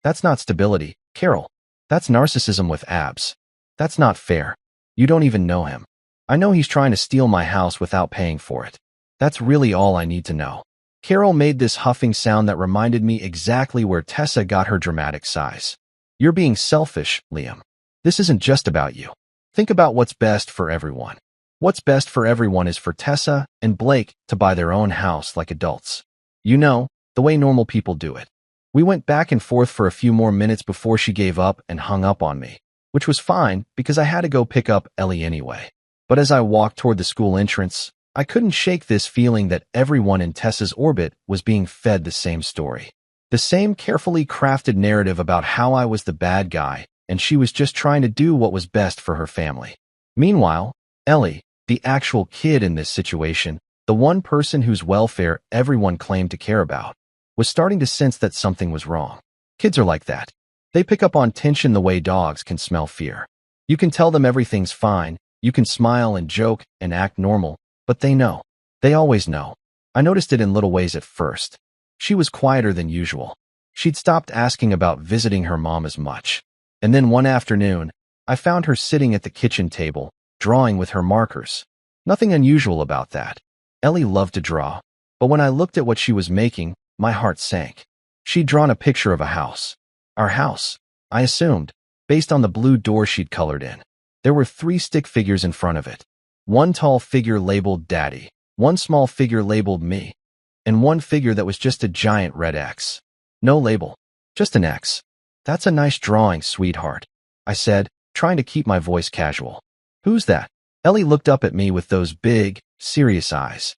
That's not stability, Carol. That's narcissism with abs. That's not fair. You don't even know him. I know he's trying to steal my house without paying for it. That's really all I need to know. Carol made this huffing sound that reminded me exactly where Tessa got her dramatic sighs. You're being selfish, Liam. This isn't just about you. Think about what's best for everyone. What's best for everyone is for Tessa and Blake to buy their own house like adults. You know, the way normal people do it. We went back and forth for a few more minutes before she gave up and hung up on me, which was fine because I had to go pick up Ellie anyway. But as I walked toward the school entrance, I couldn't shake this feeling that everyone in Tessa's orbit was being fed the same story. The same carefully crafted narrative about how I was the bad guy and she was just trying to do what was best for her family. Meanwhile, Ellie, the actual kid in this situation, the one person whose welfare everyone claimed to care about, was starting to sense that something was wrong. Kids are like that. They pick up on tension the way dogs can smell fear. You can tell them everything's fine, you can smile and joke and act normal, but they know. They always know. I noticed it in little ways at first. She was quieter than usual. She'd stopped asking about visiting her mom as much. And then one afternoon, I found her sitting at the kitchen table, drawing with her markers. Nothing unusual about that. Ellie loved to draw, but when I looked at what she was making, my heart sank. She'd drawn a picture of a house. Our house, I assumed, based on the blue door she'd colored in. There were 3 stick figures in front of it. One tall figure labeled Daddy, one small figure labeled me, and one figure that was just a giant red X. No label, just an X. That's a nice drawing, sweetheart, I said, trying to keep my voice casual. Who's that? Ellie looked up at me with those big, serious eyes.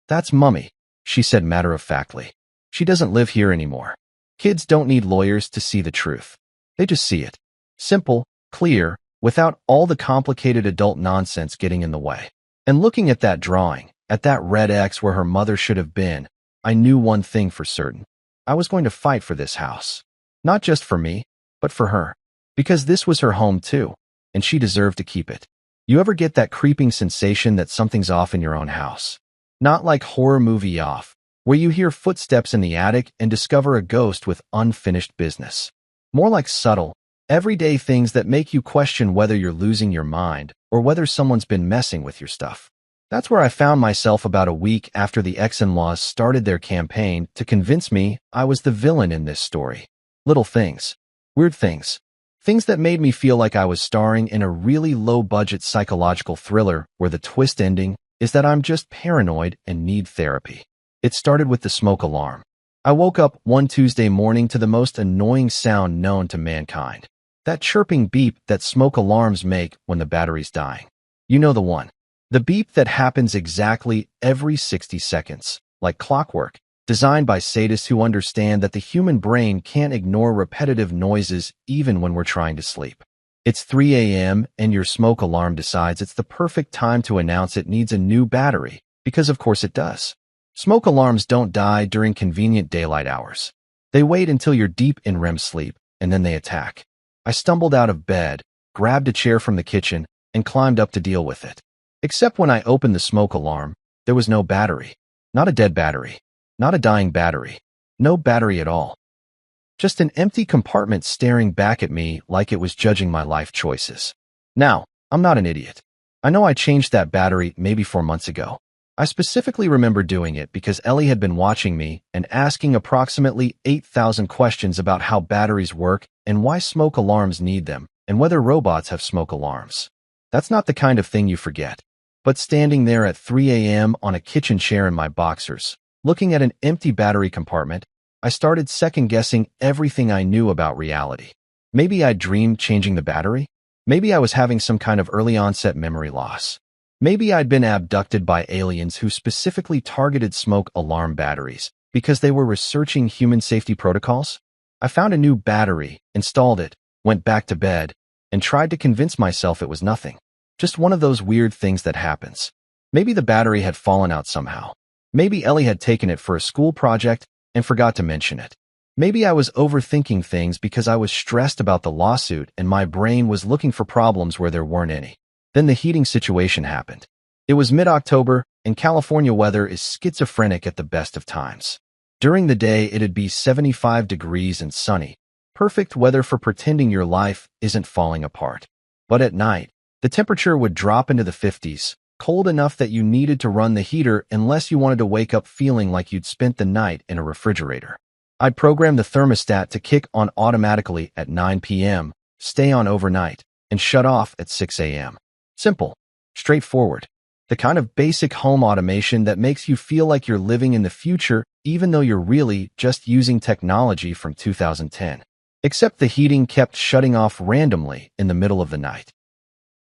That's Mummy, she said matter-of-factly. She doesn't live here anymore. Kids don't need lawyers to see the truth. They just see it. Simple, clear, without all the complicated adult nonsense getting in the way. And looking at that drawing, at that red X where her mother should have been, I knew one thing for certain. I was going to fight for this house. Not just for me, but for her. Because this was her home too, and she deserved to keep it. You ever get that creeping sensation that something's off in your own house? Not like horror movie off, where you hear footsteps in the attic and discover a ghost with unfinished business. More like subtle, everyday things that make you question whether you're losing your mind or whether someone's been messing with your stuff. That's where I found myself about a week after the ex-in-laws started their campaign to convince me I was the villain in this story. Little things. Weird things. Things that made me feel like I was starring in a really low-budget psychological thriller where the twist ending is that I'm just paranoid and need therapy. It started with the smoke alarm. I woke up one Tuesday morning to the most annoying sound known to mankind. That chirping beep that smoke alarms make when the battery's dying. You know the one. The beep that happens exactly every 60 seconds, like clockwork, designed by sadists who understand that the human brain can't ignore repetitive noises even when we're trying to sleep. It's 3 a.m. and your smoke alarm decides it's the perfect time to announce it needs a new battery, because of course it does. Smoke alarms don't die during convenient daylight hours. They wait until you're deep in REM sleep, and then they attack. I stumbled out of bed, grabbed a chair from the kitchen, and climbed up to deal with it. Except when I opened the smoke alarm, there was no battery. Not a dead battery. Not a dying battery. No battery at all. Just an empty compartment staring back at me like it was judging my life choices. Now, I'm not an idiot. I know I changed that battery maybe 4 months ago. I specifically remember doing it because Ellie had been watching me and asking approximately 8,000 questions about how batteries work and why smoke alarms need them, and whether robots have smoke alarms. That's not the kind of thing you forget. But standing there at 3 a.m. on a kitchen chair in my boxers, looking at an empty battery compartment, I started second-guessing everything I knew about reality. Maybe I'd dreamed changing the battery? Maybe I was having some kind of early-onset memory loss. Maybe I'd been abducted by aliens who specifically targeted smoke alarm batteries because they were researching human safety protocols. I found a new battery, installed it, went back to bed, and tried to convince myself it was nothing. Just one of those weird things that happens. Maybe the battery had fallen out somehow. Maybe Ellie had taken it for a school project and forgot to mention it. Maybe I was overthinking things because I was stressed about the lawsuit and my brain was looking for problems where there weren't any. Then the heating situation happened. It was mid-October, and California weather is schizophrenic at the best of times. During the day, it'd be 75 degrees and sunny, Perfect weather for pretending your life isn't falling apart. But at night, the temperature would drop into the 50s, cold enough that you needed to run the heater unless you wanted to wake up feeling like you'd spent the night in a refrigerator. I'd program the thermostat to kick on automatically at 9 p.m., stay on overnight, and shut off at 6 a.m. Simple, straightforward. The kind of basic home automation that makes you feel like you're living in the future even though you're really just using technology from 2010. Except the heating kept shutting off randomly in the middle of the night.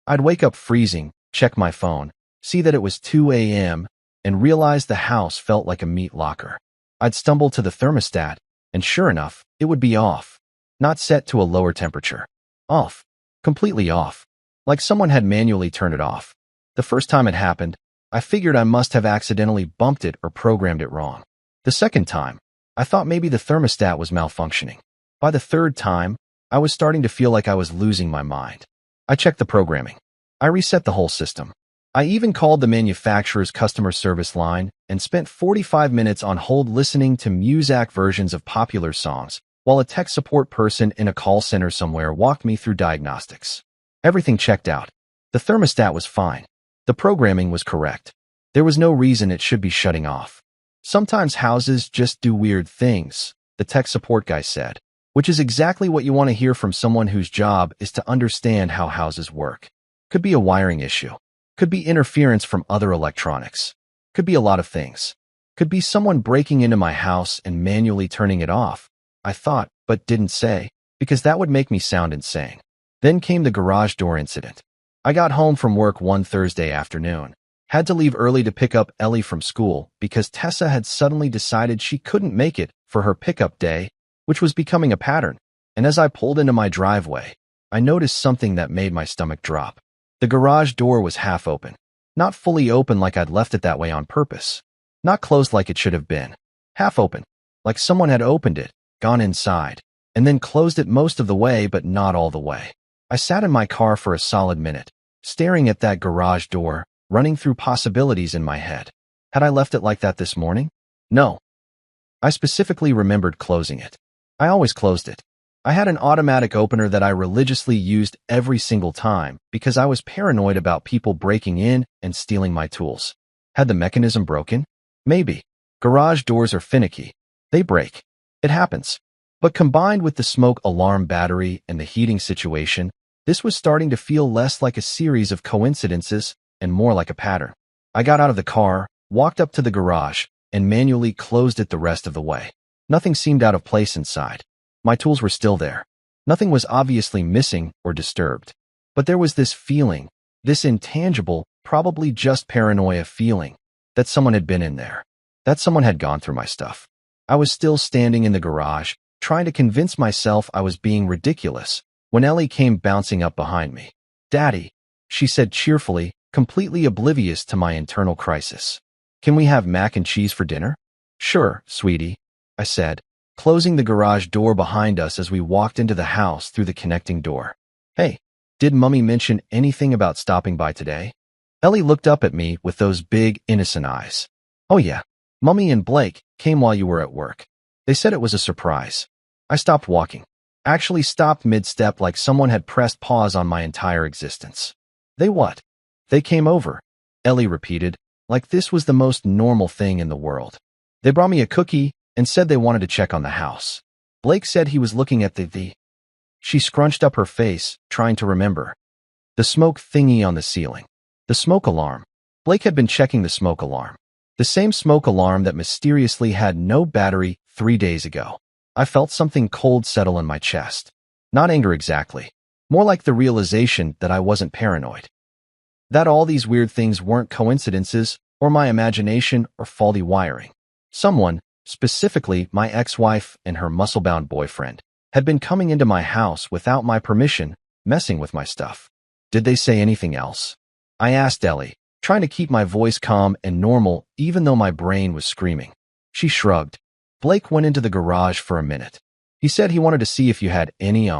I'd wake up freezing, check my phone, see that it was 2 a.m., and realize the house felt like a meat locker. I'd stumble to the thermostat, and sure enough, it would be off. Not set to a lower temperature. Off. Completely off. Like someone had manually turned it off. The first time it happened, I figured I must have accidentally bumped it or programmed it wrong. The second time, I thought maybe the thermostat was malfunctioning. By the third time, I was starting to feel like I was losing my mind. I checked the programming. I reset the whole system. I even called the manufacturer's customer service line and spent 45 minutes on hold listening to Muzak versions of popular songs, while a tech support person in a call center somewhere walked me through diagnostics. Everything checked out. The thermostat was fine. The programming was correct. There was no reason it should be shutting off. Sometimes houses just do weird things, the tech support guy said, which is exactly what you want to hear from someone whose job is to understand how houses work. Could be a wiring issue. Could be interference from other electronics. Could be a lot of things. Could be someone breaking into my house and manually turning it off, I thought, but didn't say, because that would make me sound insane. Then came the garage door incident. I got home from work one Thursday afternoon. Had to leave early to pick up Ellie from school because Tessa had suddenly decided she couldn't make it for her pickup day, which was becoming a pattern. And as I pulled into my driveway, I noticed something that made my stomach drop. The garage door was half open. Not fully open like I'd left it that way on purpose. Not closed like it should have been. Half open, like someone had opened it, gone inside, and then closed it most of the way but not all the way. I sat in my car for a solid minute, staring at that garage door, running through possibilities in my head. Had I left it like that this morning? No. I specifically remembered closing it. I always closed it. I had an automatic opener that I religiously used every single time because I was paranoid about people breaking in and stealing my tools. Had the mechanism broken? Maybe. Garage doors are finicky. They break. It happens. But combined with the smoke alarm battery and the heating situation, this was starting to feel less like a series of coincidences and more like a pattern. I got out of the car, walked up to the garage, and manually closed it the rest of the way. Nothing seemed out of place inside. My tools were still there. Nothing was obviously missing or disturbed. But there was this feeling, this intangible, probably just paranoia feeling, that someone had been in there. That someone had gone through my stuff. I was still standing in the garage, trying to convince myself I was being ridiculous, when Ellie came bouncing up behind me. "Daddy," she said cheerfully, completely oblivious to my internal crisis. "Can we have mac and cheese for dinner?" "Sure, sweetie," I said, closing the garage door behind us as we walked into the house through the connecting door. "Hey, did Mummy mention anything about stopping by today?" Ellie looked up at me with those big, innocent eyes. "Oh yeah, Mummy and Blake came while you were at work. They said it was a surprise." I stopped walking. Actually stopped mid-step like someone had pressed pause on my entire existence. "They what?" "They came over," Ellie repeated, like this was the most normal thing in the world. "They brought me a cookie and said they wanted to check on the house. Blake said he was looking at the..." She scrunched up her face, trying to remember. The smoke thingy on the ceiling. The smoke alarm. Blake had been checking the smoke alarm. The same smoke alarm that mysteriously had no battery 3 days ago. I felt something cold settle in my chest. Not anger exactly. More like the realization that I wasn't paranoid. That all these weird things weren't coincidences, or my imagination, or faulty wiring. Someone, specifically my ex-wife and her muscle-bound boyfriend, had been coming into my house without my permission, messing with my stuff. Did they say anything else? I asked Ellie, trying to keep my voice calm and normal even though my brain was screaming. She shrugged. Blake went into the garage for a minute. He said he wanted to see if you had any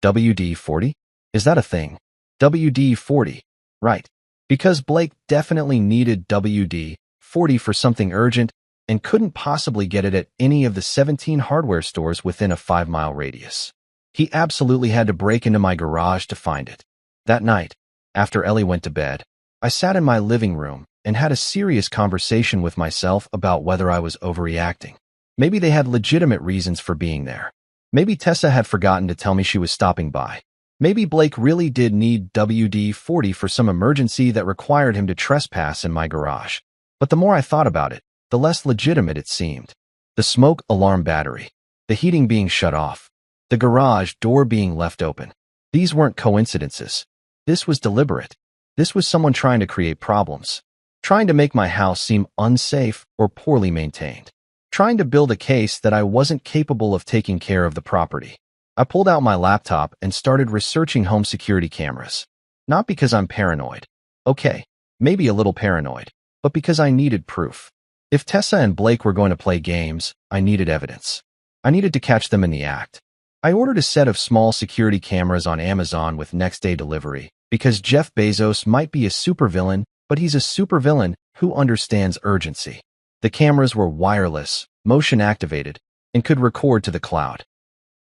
WD-40? Is that a thing? WD-40. Right. Because Blake definitely needed WD-40 for something urgent and couldn't possibly get it at any of the 17 hardware stores within a 5-mile radius. He absolutely had to break into my garage to find it. That night, after Ellie went to bed, I sat in my living room and had a serious conversation with myself about whether I was overreacting. Maybe they had legitimate reasons for being there. Maybe Tessa had forgotten to tell me she was stopping by. Maybe Blake really did need WD-40 for some emergency that required him to trespass in my garage. But the more I thought about it, the less legitimate it seemed. The smoke alarm battery, the heating being shut off, the garage door being left open. These weren't coincidences. This was deliberate. This was someone trying to create problems, trying to make my house seem unsafe or poorly maintained, trying to build a case that I wasn't capable of taking care of the property. I pulled out my laptop and started researching home security cameras. Not because I'm paranoid. Okay, maybe a little paranoid, but because I needed proof. If Tessa and Blake were going to play games, I needed evidence. I needed to catch them in the act. I ordered a set of small security cameras on Amazon with next-day delivery, because Jeff Bezos might be a supervillain, but he's a supervillain who understands urgency. The cameras were wireless, motion-activated, and could record to the cloud.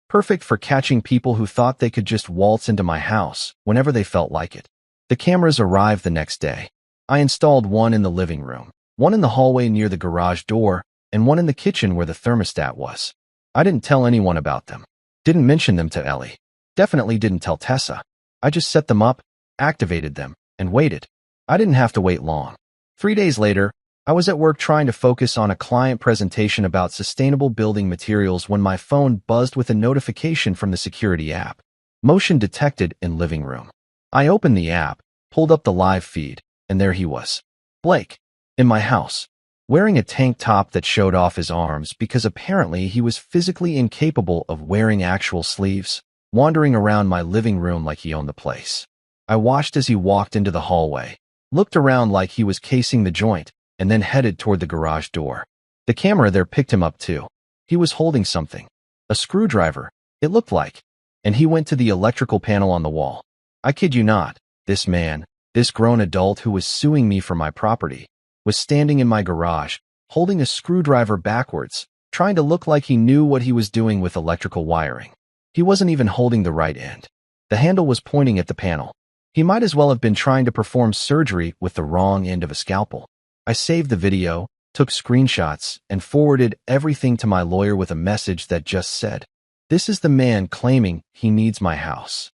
Perfect for catching people who thought they could just waltz into my house whenever they felt like it. The cameras arrived the next day. I installed one in the living room, one in the hallway near the garage door, and one in the kitchen where the thermostat was. I didn't tell anyone about them. Didn't mention them to Ellie. Definitely didn't tell Tessa. I just set them up, activated them, and waited. I didn't have to wait long. 3 days later, I was at work trying to focus on a client presentation about sustainable building materials when my phone buzzed with a notification from the security app. Motion detected in living room. I opened the app, pulled up the live feed, and there he was. Blake, in my house, wearing a tank top that showed off his arms because apparently he was physically incapable of wearing actual sleeves, wandering around my living room like he owned the place. I watched as he walked into the hallway, looked around like he was casing the joint, and then headed toward the garage door. The camera there picked him up too. He was holding something. A screwdriver, it looked like. And he went to the electrical panel on the wall. I kid you not, this man, this grown adult who was suing me for my property, was standing in my garage, holding a screwdriver backwards, trying to look like he knew what he was doing with electrical wiring. He wasn't even holding the right end. The handle was pointing at the panel. He might as well have been trying to perform surgery with the wrong end of a scalpel. I saved the video, took screenshots, and forwarded everything to my lawyer with a message that just said, "This is the man claiming he needs my house."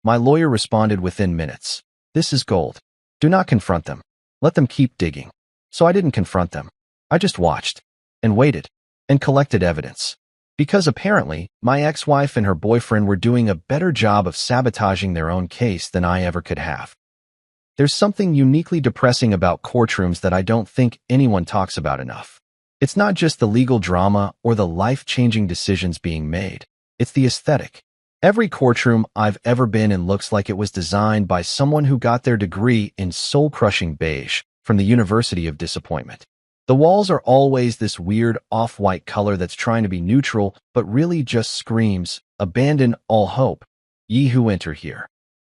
My lawyer responded within minutes. "This is gold. Do not confront them. Let them keep digging." So I didn't confront them. I just watched, and waited, and collected evidence. Because apparently, my ex-wife and her boyfriend were doing a better job of sabotaging their own case than I ever could have. There's something uniquely depressing about courtrooms that I don't think anyone talks about enough. It's not just the legal drama or the life-changing decisions being made. It's the aesthetic. Every courtroom I've ever been in looks like it was designed by someone who got their degree in soul-crushing beige from the University of Disappointment. The walls are always this weird off-white color that's trying to be neutral, but really just screams, "Abandon all hope. Ye who enter here."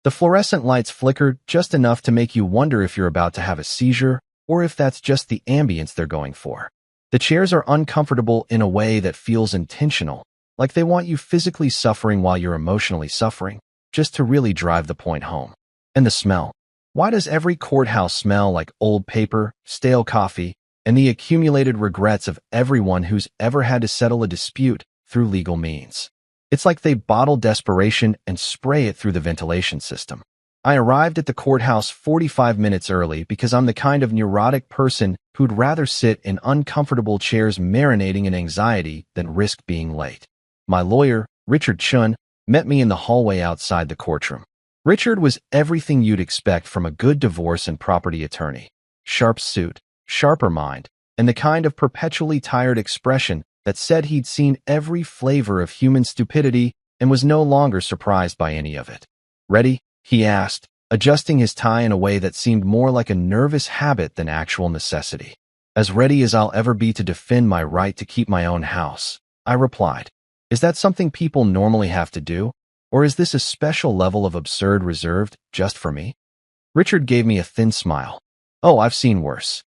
The fluorescent lights flicker just enough to make you wonder if you're about to have a seizure, or if that's just the ambience they're going for. The chairs are uncomfortable in a way that feels intentional, like they want you physically suffering while you're emotionally suffering, just to really drive the point home. And the smell. Why does every courthouse smell like old paper, stale coffee, and the accumulated regrets of everyone who's ever had to settle a dispute through legal means? It's like they bottle desperation and spray it through the ventilation system. I arrived at the courthouse 45 minutes early because I'm the kind of neurotic person who'd rather sit in uncomfortable chairs marinating in anxiety than risk being late. My lawyer, Richard Chun, met me in the hallway outside the courtroom. Richard was everything you'd expect from a good divorce and property attorney. Sharp suit, sharper mind, and the kind of perpetually tired expression that said he'd seen every flavor of human stupidity and was no longer surprised by any of it. "Ready?" he asked, adjusting his tie in a way that seemed more like a nervous habit than actual necessity. "As ready as I'll ever be to defend my right to keep my own house," I replied. "Is that something people normally have to do? Or is this a special level of absurd reserved just for me?" Richard gave me a thin smile. "Oh, I've seen worse.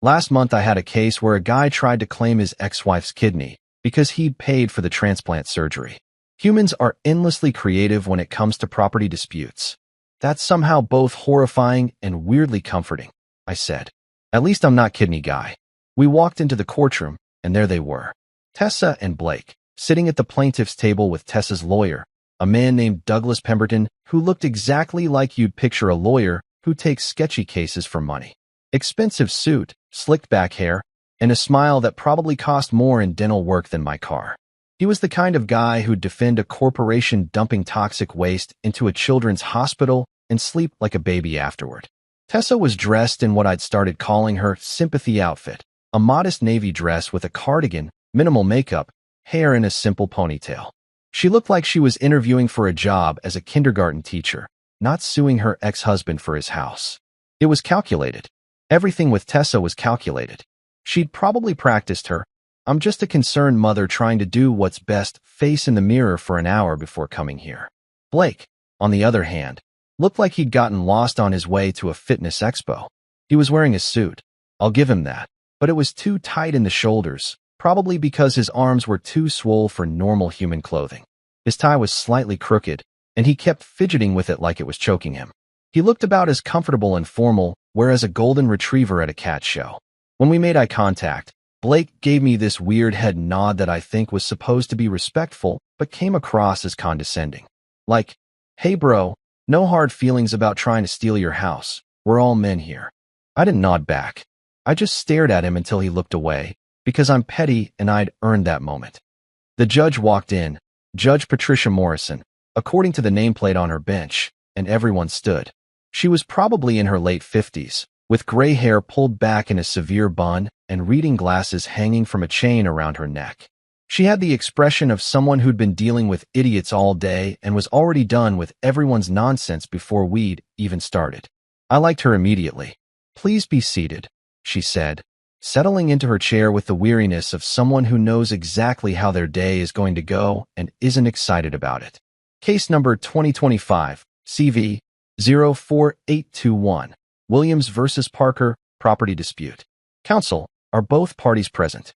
Last month I had a case where a guy tried to claim his ex-wife's kidney because he'd paid for the transplant surgery. Humans are endlessly creative when it comes to property disputes. That's somehow both horrifying and weirdly comforting, I said. At least I'm not kidney guy. We walked into the courtroom, and there they were. Tessa and Blake, sitting at the plaintiff's table with Tessa's lawyer, a man named Douglas Pemberton who looked exactly like you'd picture a lawyer who takes sketchy cases for money. Expensive suit, slicked back hair, and a smile that probably cost more in dental work than my car. He was the kind of guy who'd defend a corporation dumping toxic waste into a children's hospital and sleep like a baby afterward. Tessa was dressed in what I'd started calling her sympathy outfit, a modest navy dress with a cardigan, minimal makeup, hair in a simple ponytail. She looked like she was interviewing for a job as a kindergarten teacher, not suing her ex-husband for his house. It was calculated. Everything with Tessa was calculated. She'd probably practiced her "I'm just a concerned mother trying to do what's best" face in the mirror for an hour before coming here. Blake, on the other hand, looked like he'd gotten lost on his way to a fitness expo. He was wearing a suit. I'll give him that. But it was too tight in the shoulders, probably because his arms were too swole for normal human clothing. His tie was slightly crooked, and he kept fidgeting with it like it was choking him. He looked about as comfortable and formal, whereas a golden retriever at a cat show. When we made eye contact, Blake gave me this weird head nod that I think was supposed to be respectful, but came across as condescending. Like, "Hey bro, no hard feelings about trying to steal your house. We're all men here." I didn't nod back. I just stared at him until he looked away, because I'm petty and I'd earned that moment. The judge walked in, Judge Patricia Morrison, according to the nameplate on her bench, and everyone stood. She was probably in her late 50s, with gray hair pulled back in a severe bun and reading glasses hanging from a chain around her neck. She had the expression of someone who'd been dealing with idiots all day and was already done with everyone's nonsense before we'd even started. I liked her immediately. "Please be seated," she said, settling into her chair with the weariness of someone who knows exactly how their day is going to go and isn't excited about it. Case number 2025, CV 04821, Williams versus Parker, property dispute. Counsel, are both parties present?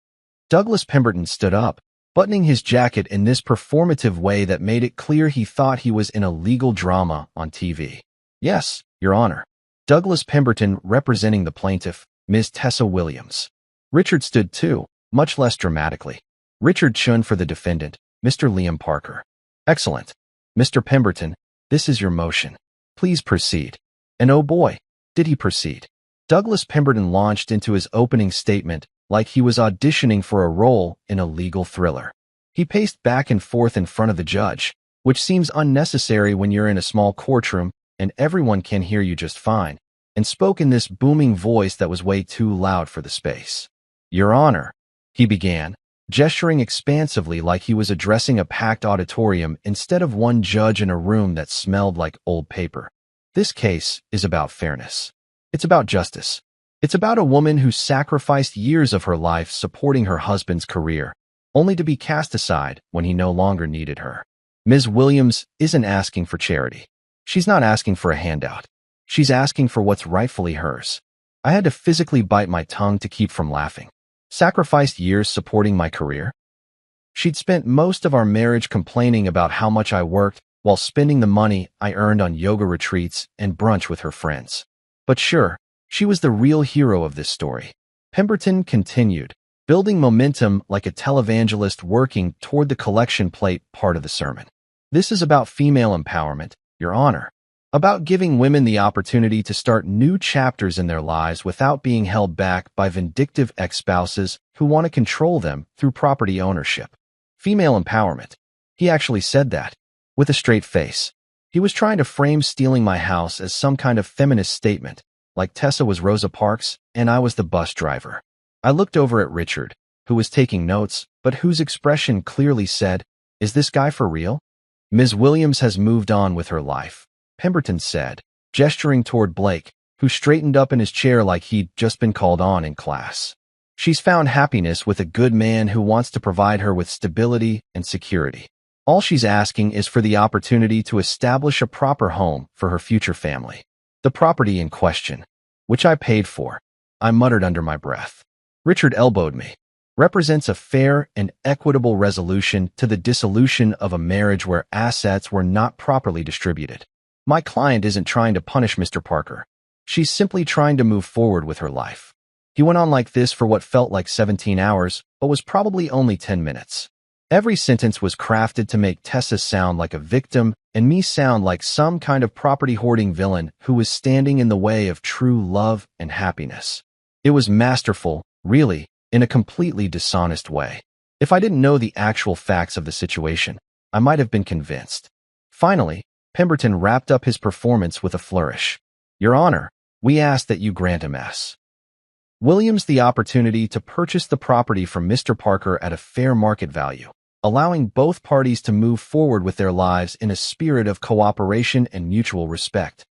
Douglas Pemberton stood up, buttoning his jacket in this performative way that made it clear he thought he was in a legal drama on TV. "Yes, Your Honor." Douglas Pemberton representing the plaintiff, Ms. Tessa Williams. Richard stood too, much less dramatically. Richard Chun for the defendant, Mr. Liam Parker. "Excellent. Mr. Pemberton, this is your motion. Please proceed." And oh boy, did he proceed. Douglas Pemberton launched into his opening statement like he was auditioning for a role in a legal thriller. He paced back and forth in front of the judge, which seems unnecessary when you're in a small courtroom and everyone can hear you just fine, and spoke in this booming voice that was way too loud for the space. "Your Honor," he began, gesturing expansively like he was addressing a packed auditorium instead of one judge in a room that smelled like old paper. "This case is about fairness. It's about justice. It's about a woman who sacrificed years of her life supporting her husband's career, only to be cast aside when he no longer needed her. Ms. Williams isn't asking for charity. She's not asking for a handout. She's asking for what's rightfully hers." I had to physically bite my tongue to keep from laughing. Sacrificed years supporting my career? She'd spent most of our marriage complaining about how much I worked while spending the money I earned on yoga retreats and brunch with her friends. But sure, she was the real hero of this story. Pemberton continued, building momentum like a televangelist working toward the collection plate part of the sermon. "This is about female empowerment, Your Honor. About giving women the opportunity to start new chapters in their lives without being held back by vindictive ex-spouses who want to control them through property ownership. Female empowerment." He actually said that, with a straight face. He was trying to frame stealing my house as some kind of feminist statement, like Tessa was Rosa Parks and I was the bus driver. I looked over at Richard, who was taking notes, but whose expression clearly said, "Is this guy for real?" "Ms. Williams has moved on with her life," Pemberton said, gesturing toward Blake, who straightened up in his chair like he'd just been called on in class. "She's found happiness with a good man who wants to provide her with stability and security. All she's asking is for the opportunity to establish a proper home for her future family. The property in question, which I paid for," I muttered under my breath. Richard elbowed me. represents a fair and equitable resolution to the dissolution of a marriage where assets were not properly distributed. My client isn't trying to punish Mr. Parker. She's simply trying to move forward with her life. He went on like this for what felt like 17 hours, but was probably only 10 minutes. Every sentence was crafted to make Tessa sound like a victim and me sound like some kind of property-hoarding villain who was standing in the way of true love and happiness. It was masterful, really, in a completely dishonest way. If I didn't know the actual facts of the situation, I might have been convinced. Finally, Pemberton wrapped up his performance with a flourish. Your Honor, we ask that you grant M.S. Williams the opportunity to purchase the property from Mr. Parker at a fair market value, allowing both parties to move forward with their lives in a spirit of cooperation and mutual respect.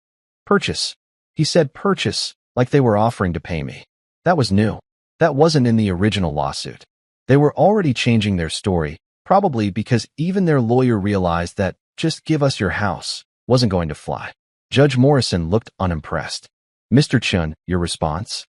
Purchase. He said purchase, like they were offering to pay me. That was new. That wasn't in the original lawsuit. They were already changing their story, probably because even their lawyer realized that just give us your house wasn't going to fly. Judge Morrison looked unimpressed. Mr. Chun, your response?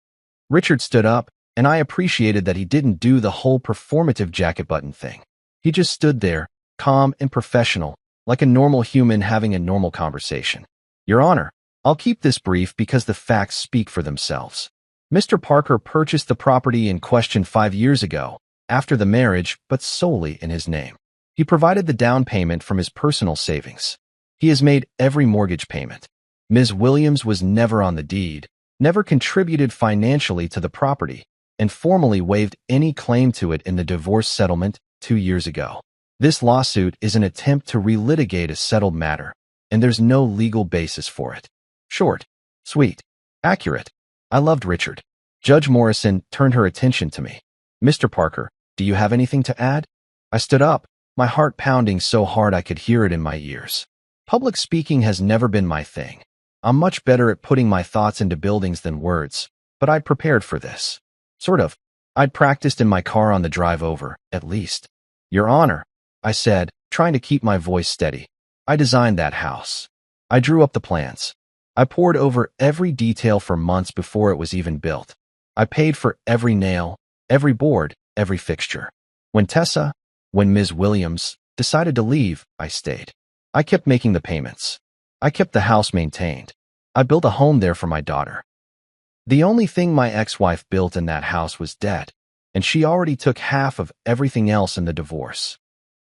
Richard stood up, and I appreciated that he didn't do the whole performative jacket button thing. He just stood there, calm and professional, like a normal human having a normal conversation. Your Honor, I'll keep this brief because the facts speak for themselves. Mr. Parker purchased the property in question 5 years ago, after the marriage, but solely in his name. He provided the down payment from his personal savings. He has made every mortgage payment. Ms. Williams was never on the deed, never contributed financially to the property, and formally waived any claim to it in the divorce settlement 2 years ago. This lawsuit is an attempt to relitigate a settled matter, and there's no legal basis for it. Short, sweet, accurate. I loved Richard. Judge Morrison turned her attention to me. Mr. Parker, do you have anything to add? I stood up, my heart pounding so hard I could hear it in my ears. Public speaking has never been my thing. I'm much better at putting my thoughts into buildings than words, but I'd prepared for this. Sort of. I'd practiced in my car on the drive over, at least. Your Honor, I said, trying to keep my voice steady. I designed that house. I drew up the plans. I pored over every detail for months before it was even built. I paid for every nail, every board, every fixture. When Ms. Williams, decided to leave, I stayed. I kept making the payments. I kept the house maintained. I built a home there for my daughter. The only thing my ex-wife built in that house was debt, and she already took half of everything else in the divorce.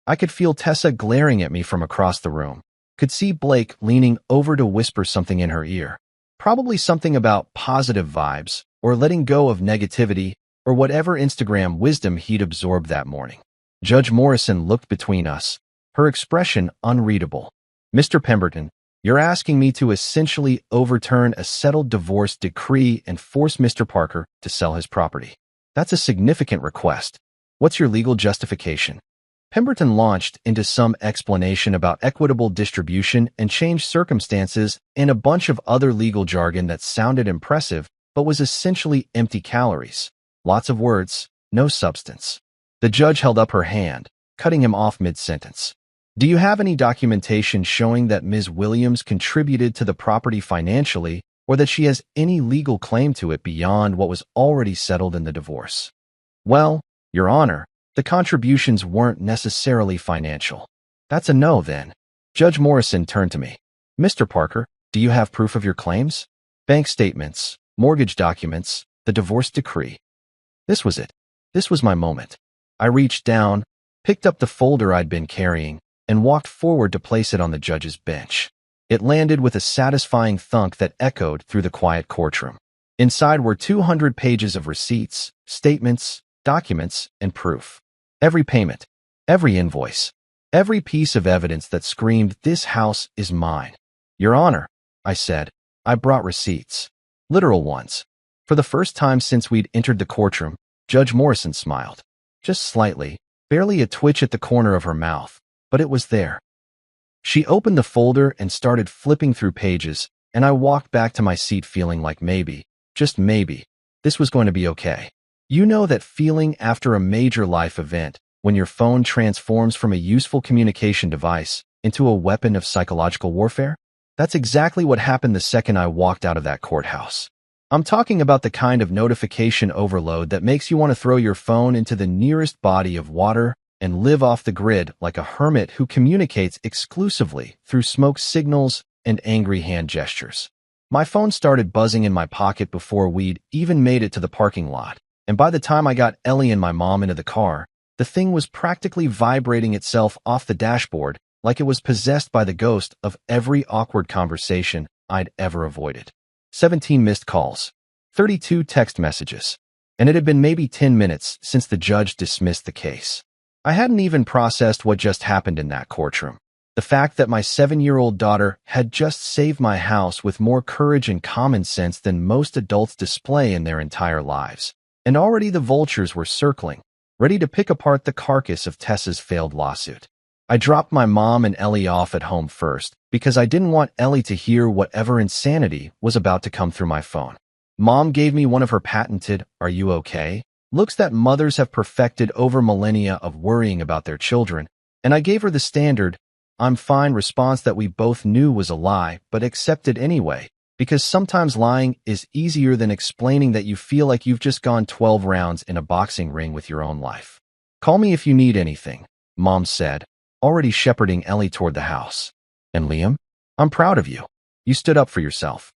I could feel Tessa glaring at me from across the room, could see Blake leaning over to whisper something in her ear, probably something about positive vibes or letting go of negativity or whatever Instagram wisdom he'd absorbed that morning. Judge Morrison looked between us, her expression unreadable. Mr. Pemberton, you're asking me to essentially overturn a settled divorce decree and force Mr. Parker to sell his property. That's a significant request. What's your legal justification? Pemberton launched into some explanation about equitable distribution and changed circumstances and a bunch of other legal jargon that sounded impressive but was essentially empty calories. Lots of words, no substance. The judge held up her hand, cutting him off mid-sentence. Do you have any documentation showing that Ms. Williams contributed to the property financially or that she has any legal claim to it beyond what was already settled in the divorce? Well, Your Honor, the contributions weren't necessarily financial. That's a no, then. Judge Morrison turned to me. Mr. Parker, do you have proof of your claims? Bank statements, mortgage documents, the divorce decree. This was it. This was my moment. I reached down, picked up the folder I'd been carrying, and walked forward to place it on the judge's bench. It landed with a satisfying thunk that echoed through the quiet courtroom. Inside were 200 pages of receipts, statements, documents, and proof. Every payment, every invoice, every piece of evidence that screamed, "This house is mine." Your Honor, I said, I brought receipts. Literal ones. For the first time since we'd entered the courtroom, Judge Morrison smiled. Just slightly, barely a twitch at the corner of her mouth, but it was there. She opened the folder and started flipping through pages, and I walked back to my seat feeling like maybe, just maybe, this was going to be okay. You know that feeling after a major life event, when your phone transforms from a useful communication device into a weapon of psychological warfare? That's exactly what happened the second I walked out of that courthouse. I'm talking about the kind of notification overload that makes you want to throw your phone into the nearest body of water and live off the grid like a hermit who communicates exclusively through smoke signals and angry hand gestures. My phone started buzzing in my pocket before we'd even made it to the parking lot, and by the time I got Ellie and my mom into the car, the thing was practically vibrating itself off the dashboard like it was possessed by the ghost of every awkward conversation I'd ever avoided. 17 missed calls, 32 text messages, and it had been maybe 10 minutes since the judge dismissed the case. I hadn't even processed what just happened in that courtroom. The fact that my 7-year-old daughter had just saved my house with more courage and common sense than most adults display in their entire lives. And already the vultures were circling, ready to pick apart the carcass of Tessa's failed lawsuit. I dropped my mom and Ellie off at home first because I didn't want Ellie to hear whatever insanity was about to come through my phone. Mom gave me one of her patented, "Are you okay?" looks that mothers have perfected over millennia of worrying about their children, and I gave her the standard, "I'm fine" response that we both knew was a lie, but accepted anyway, because sometimes lying is easier than explaining that you feel like you've just gone 12 rounds in a boxing ring with your own life. "Call me if you need anything," Mom said, already shepherding Ellie toward the house. "And Liam, I'm proud of you. You stood up for yourself."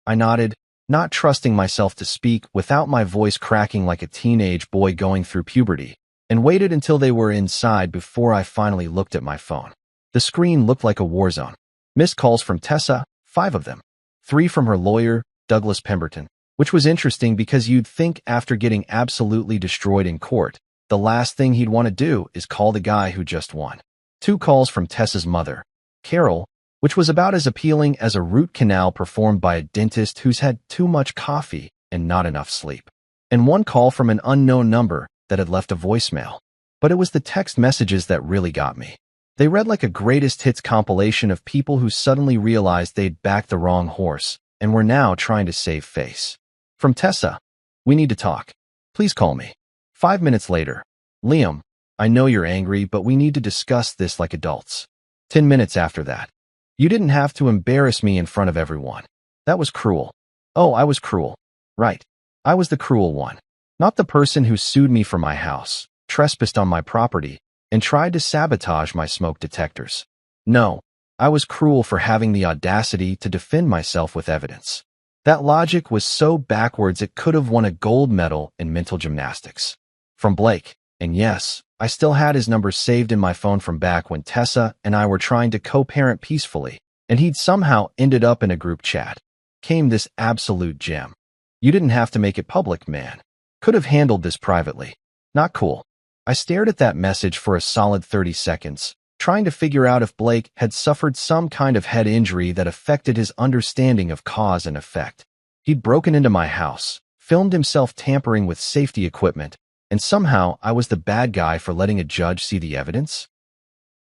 I nodded, not trusting myself to speak without my voice cracking like a teenage boy going through puberty, and waited until they were inside before I finally looked at my phone. The screen looked like a war zone. Missed calls from Tessa, 5 of them. 3 from her lawyer, Douglas Pemberton, which was interesting because you'd think after getting absolutely destroyed in court, the last thing he'd want to do is call the guy who just won. 2 calls from Tessa's mother, Carol, which was about as appealing as a root canal performed by a dentist who's had too much coffee and not enough sleep. And 1 call from an unknown number that had left a voicemail. But it was the text messages that really got me. They read like a greatest hits compilation of people who suddenly realized they'd backed the wrong horse and were now trying to save face. From Tessa, "We need to talk. Please call me." 5 minutes later, "Liam, I know you're angry, but we need to discuss this like adults." 10 minutes after that, "You didn't have to embarrass me in front of everyone. That was cruel." Oh, I was cruel. Right. I was the cruel one. Not the person who sued me for my house, trespassed on my property, and tried to sabotage my smoke detectors. No, I was cruel for having the audacity to defend myself with evidence. That logic was so backwards it could have won a gold medal in mental gymnastics. From Blake, and yes, I still had his number saved in my phone from back when Tessa and I were trying to co-parent peacefully, and he'd somehow ended up in a group chat. Came this absolute gem. "You didn't have to make it public, man. Could have handled this privately. Not cool." I stared at that message for a solid 30 seconds, trying to figure out if Blake had suffered some kind of head injury that affected his understanding of cause and effect. He'd broken into my house, filmed himself tampering with safety equipment, and somehow I was the bad guy for letting a judge see the evidence?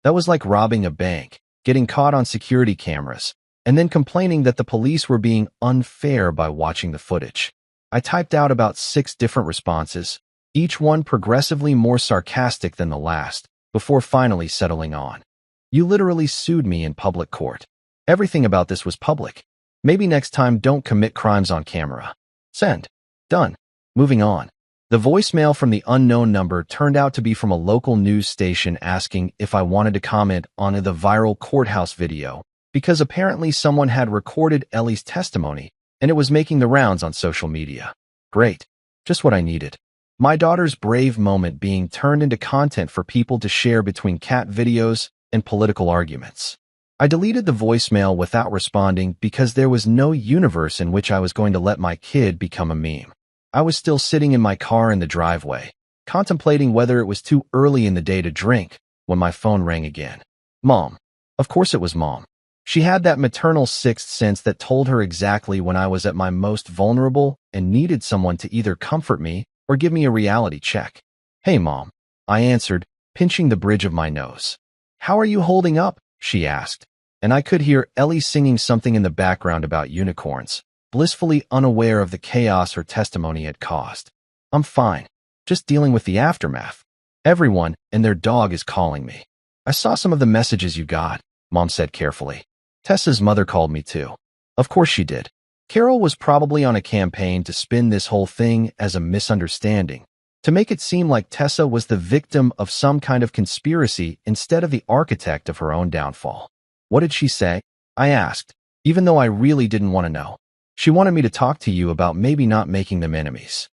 That was like robbing a bank, getting caught on security cameras, and then complaining that the police were being unfair by watching the footage. I typed out about 6 different responses, each one progressively more sarcastic than the last, before finally settling on, "You literally sued me in public court. Everything about this was public. Maybe next time don't commit crimes on camera." Send. Done. Moving on. The voicemail from the unknown number turned out to be from a local news station asking if I wanted to comment on the viral courthouse video, because apparently someone had recorded Ellie's testimony and it was making the rounds on social media. Great. Just what I needed. My daughter's brave moment being turned into content for people to share between cat videos and political arguments. I deleted the voicemail without responding because there was no universe in which I was going to let my kid become a meme. I was still sitting in my car in the driveway, contemplating whether it was too early in the day to drink, when my phone rang again. Mom. Of course it was Mom. She had that maternal sixth sense that told her exactly when I was at my most vulnerable and needed someone to either comfort me or give me a reality check. "Hey, Mom," I answered, pinching the bridge of my nose. "How are you holding up?" she asked, and I could hear Ellie singing something in the background about unicorns, blissfully unaware of the chaos her testimony had caused. "I'm fine. Just dealing with the aftermath. Everyone and their dog is calling me." "I saw some of the messages you got," Mom said carefully. "Tessa's mother called me too." "Of course she did. Carol was probably on a campaign to spin this whole thing as a misunderstanding, to make it seem like Tessa was the victim of some kind of conspiracy instead of the architect of her own downfall. What did she say? I asked, even though I really didn't want to know. She wanted me to talk to you about maybe not making them enemies.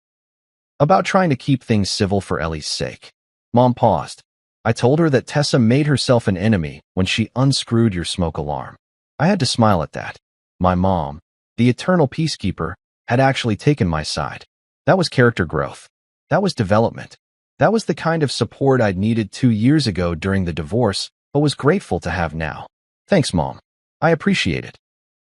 About trying to keep things civil for Ellie's sake. Mom paused. I told her that Tessa made herself an enemy when she unscrewed your smoke alarm. I had to smile at that. My mom, the eternal peacekeeper, had actually taken my side. That was character growth. That was development. That was the kind of support I'd needed 2 years ago during the divorce, but was grateful to have now. Thanks, Mom. I appreciate it.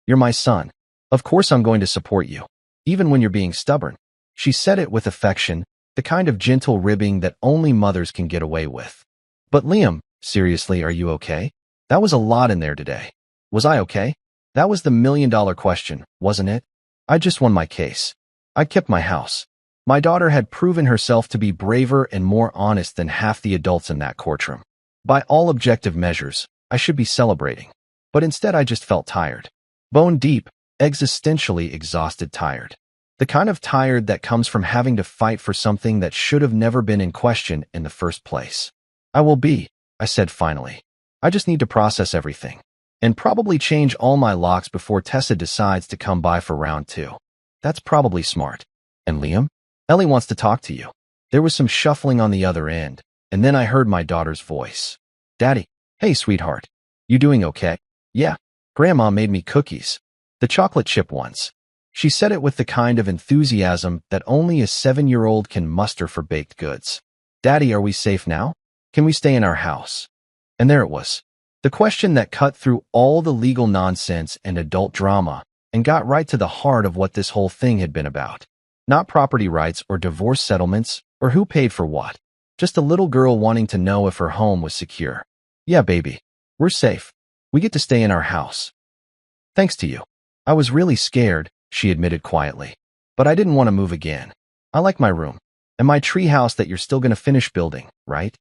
You're my son. Of course I'm going to support you, even when you're being stubborn. She said it with affection, the kind of gentle ribbing that only mothers can get away with. But Liam, seriously, are you okay? That was a lot in there today. Was I okay? That was the million-dollar question, wasn't it? I just won my case. I kept my house. My daughter had proven herself to be braver and more honest than half the adults in that courtroom. By all objective measures, I should be celebrating. But instead I just felt tired. Bone deep, existentially exhausted tired. The kind of tired that comes from having to fight for something that should have never been in question in the first place. I will be, I said finally. I just need to process everything. And probably change all my locks before Tessa decides to come by for round 2. That's probably smart. And Liam? Ellie wants to talk to you. There was some shuffling on the other end, and then I heard my daughter's voice. Daddy, hey sweetheart. You doing okay? Yeah. Grandma made me cookies. The chocolate chip ones. She said it with the kind of enthusiasm that only a 7-year-old can muster for baked goods. Daddy, are we safe now? Can we stay in our house? And there it was. The question that cut through all the legal nonsense and adult drama and got right to the heart of what this whole thing had been about. Not property rights or divorce settlements or who paid for what. Just a little girl wanting to know if her home was secure. Yeah, baby. We're safe. We get to stay in our house. Thanks to you. I was really scared, she admitted quietly. But I didn't want to move again. I like my room. And my tree house that you're still going to finish building, right?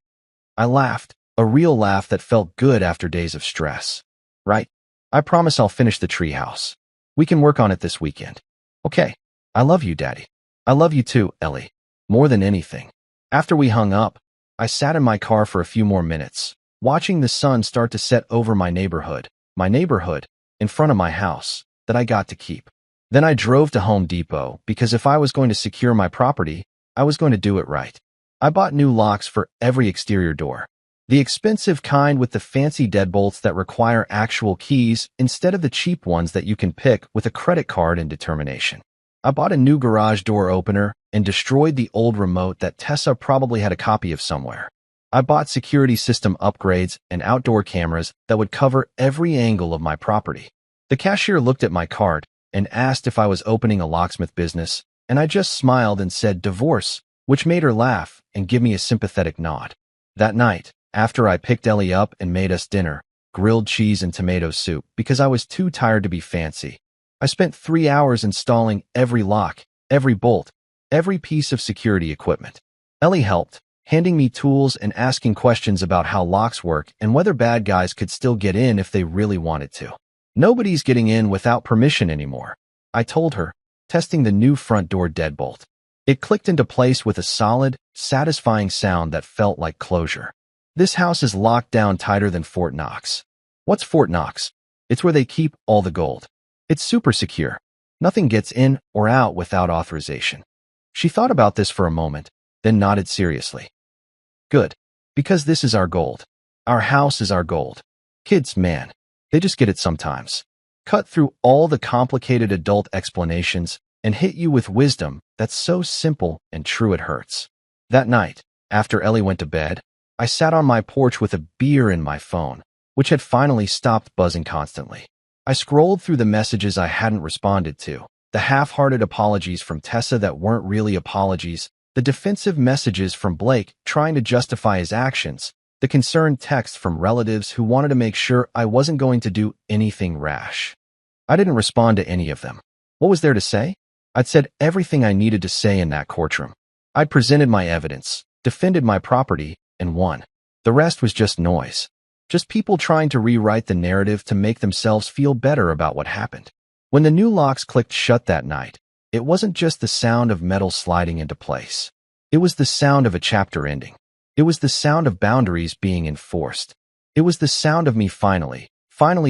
I laughed, a real laugh that felt good after days of stress. Right? I promise I'll finish the tree house. We can work on it this weekend. Okay. I love you, Daddy. I love you too, Ellie. More than anything. After we hung up, I sat in my car for a few more minutes, watching the sun start to set over my neighborhood, in front of my house, that I got to keep. Then I drove to Home Depot because if I was going to secure my property, I was going to do it right. I bought new locks for every exterior door. The expensive kind with the fancy deadbolts that require actual keys instead of the cheap ones that you can pick with a credit card and determination. I bought a new garage door opener and destroyed the old remote that Tessa probably had a copy of somewhere. I bought security system upgrades and outdoor cameras that would cover every angle of my property. The cashier looked at my card and asked if I was opening a locksmith business, and I just smiled and said divorce, which made her laugh and give me a sympathetic nod. That night, after I picked Ellie up and made us dinner, grilled cheese and tomato soup because I was too tired to be fancy, I spent 3 hours installing every lock, every bolt, every piece of security equipment. Ellie helped, handing me tools and asking questions about how locks work and whether bad guys could still get in if they really wanted to. Nobody's getting in without permission anymore, I told her, testing the new front door deadbolt. It clicked into place with a solid, satisfying sound that felt like closure. This house is locked down tighter than Fort Knox. What's Fort Knox? It's where they keep all the gold. It's super secure. Nothing gets in or out without authorization. She thought about this for a moment, then nodded seriously. Good. Because this is our gold. Our house is our gold. Kids, man, they just get it sometimes. Cut through all the complicated adult explanations and hit you with wisdom that's so simple and true it hurts. That night, after Ellie went to bed, I sat on my porch with a beer in my phone, which had finally stopped buzzing constantly. I scrolled through the messages I hadn't responded to, the half-hearted apologies from Tessa that weren't really apologies, the defensive messages from Blake trying to justify his actions, the concerned texts from relatives who wanted to make sure I wasn't going to do anything rash. I didn't respond to any of them. What was there to say? I'd said everything I needed to say in that courtroom. I'd presented my evidence, defended my property, and won. The rest was just noise. Just people trying to rewrite the narrative to make themselves feel better about what happened. When the new locks clicked shut that night, it wasn't just the sound of metal sliding into place. It was the sound of a chapter ending. It was the sound of boundaries being enforced. It was the sound of me finally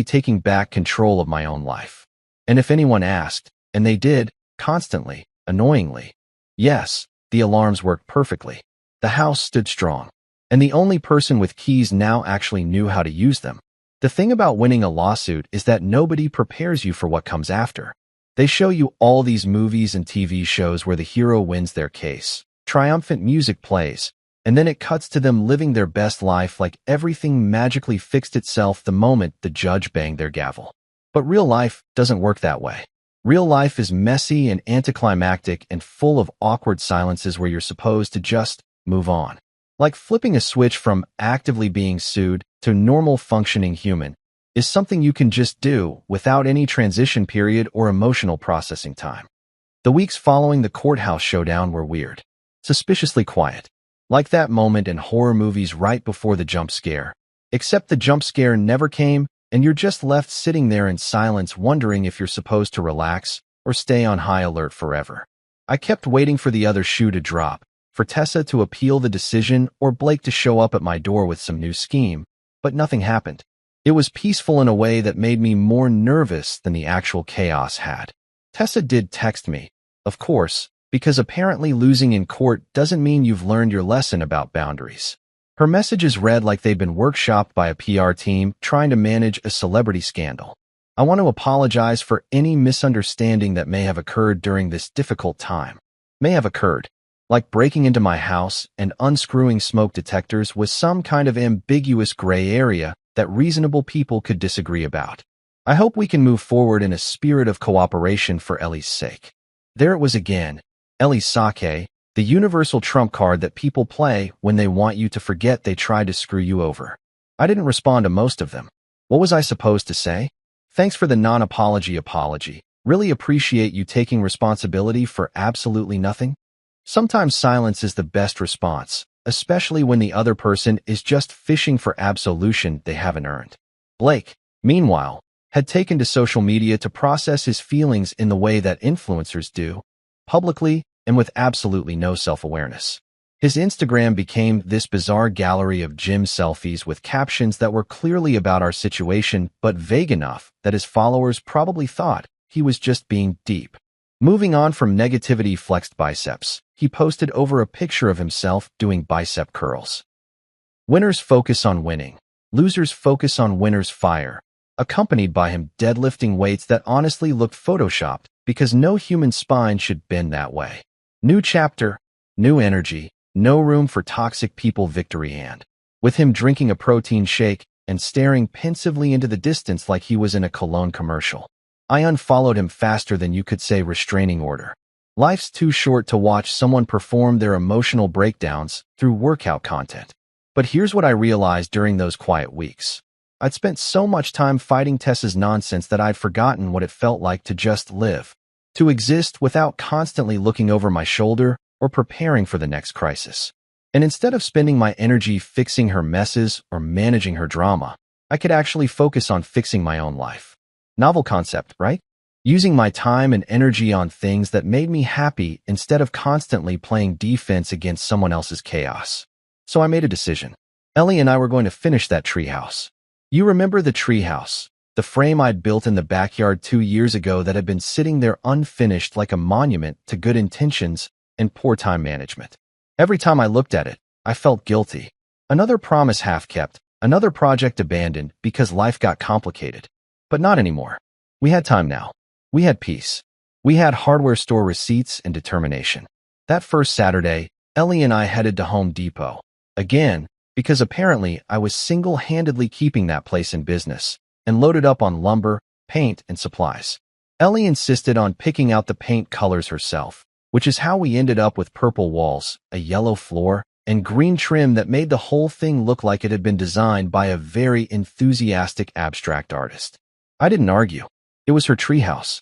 taking back control of my own life. And if anyone asked, and they did, constantly, annoyingly, yes, the alarms worked perfectly. The house stood strong. And the only person with keys now actually knew how to use them. The thing about winning a lawsuit is that nobody prepares you for what comes after. They show you all these movies and TV shows where the hero wins their case. Triumphant music plays, and then it cuts to them living their best life like everything magically fixed itself the moment the judge banged their gavel. But real life doesn't work that way. Real life is messy and anticlimactic and full of awkward silences where you're supposed to just move on. Like flipping a switch from actively being sued to normal functioning human is something you can just do without any transition period or emotional processing time. The weeks following the courthouse showdown were weird, suspiciously quiet, like that moment in horror movies right before the jump scare. Except the jump scare never came, and you're just left sitting there in silence wondering if you're supposed to relax or stay on high alert forever. I kept waiting for the other shoe to drop, for Tessa to appeal the decision or Blake to show up at my door with some new scheme, but nothing happened. It was peaceful in a way that made me more nervous than the actual chaos had. Tessa did text me, of course, because apparently losing in court doesn't mean you've learned your lesson about boundaries. Her messages read like they'd been workshopped by a PR team trying to manage a celebrity scandal. I want to apologize for any misunderstanding that may have occurred during this difficult time. May have occurred. Like breaking into my house and unscrewing smoke detectors was some kind of ambiguous gray area that reasonable people could disagree about. I hope we can move forward in a spirit of cooperation for Ellie's sake. There it was again, Ellie's sake, the universal trump card that people play when they want you to forget they tried to screw you over. I didn't respond to most of them. What was I supposed to say? Thanks for the non-apology apology. Really appreciate you taking responsibility for absolutely nothing. Sometimes silence is the best response, especially when the other person is just fishing for absolution they haven't earned. Blake, meanwhile, had taken to social media to process his feelings in the way that influencers do, publicly and with absolutely no self-awareness. His Instagram became this bizarre gallery of gym selfies with captions that were clearly about our situation but vague enough that his followers probably thought he was just being deep. Moving on from negativity flexed biceps, he posted over a picture of himself doing bicep curls. Winners focus on winning. Losers focus on winners fire, accompanied by him deadlifting weights that honestly looked photoshopped because no human spine should bend that way. New chapter, new energy, no room for toxic people victory hand. With him drinking a protein shake and staring pensively into the distance like he was in a cologne commercial. I unfollowed him faster than you could say restraining order. Life's too short to watch someone perform their emotional breakdowns through workout content. But here's what I realized during those quiet weeks. I'd spent so much time fighting Tessa's nonsense that I'd forgotten what it felt like to just live. To exist without constantly looking over my shoulder or preparing for the next crisis. And instead of spending my energy fixing her messes or managing her drama, I could actually focus on fixing my own life. Novel concept, right? Using my time and energy on things that made me happy instead of constantly playing defense against someone else's chaos. So I made a decision. Ellie and I were going to finish that treehouse. You remember the treehouse, the frame I'd built in the backyard 2 years ago that had been sitting there unfinished like a monument to good intentions and poor time management. Every time I looked at it, I felt guilty. Another promise half kept, another project abandoned because life got complicated. But not anymore. We had time now. We had peace. We had hardware store receipts and determination. That first Saturday, Ellie and I headed to Home Depot. Again, because apparently I was single-handedly keeping that place in business, and loaded up on lumber, paint, and supplies. Ellie insisted on picking out the paint colors herself, which is how we ended up with purple walls, a yellow floor, and green trim that made the whole thing look like it had been designed by a very enthusiastic abstract artist. I didn't argue. It was her treehouse.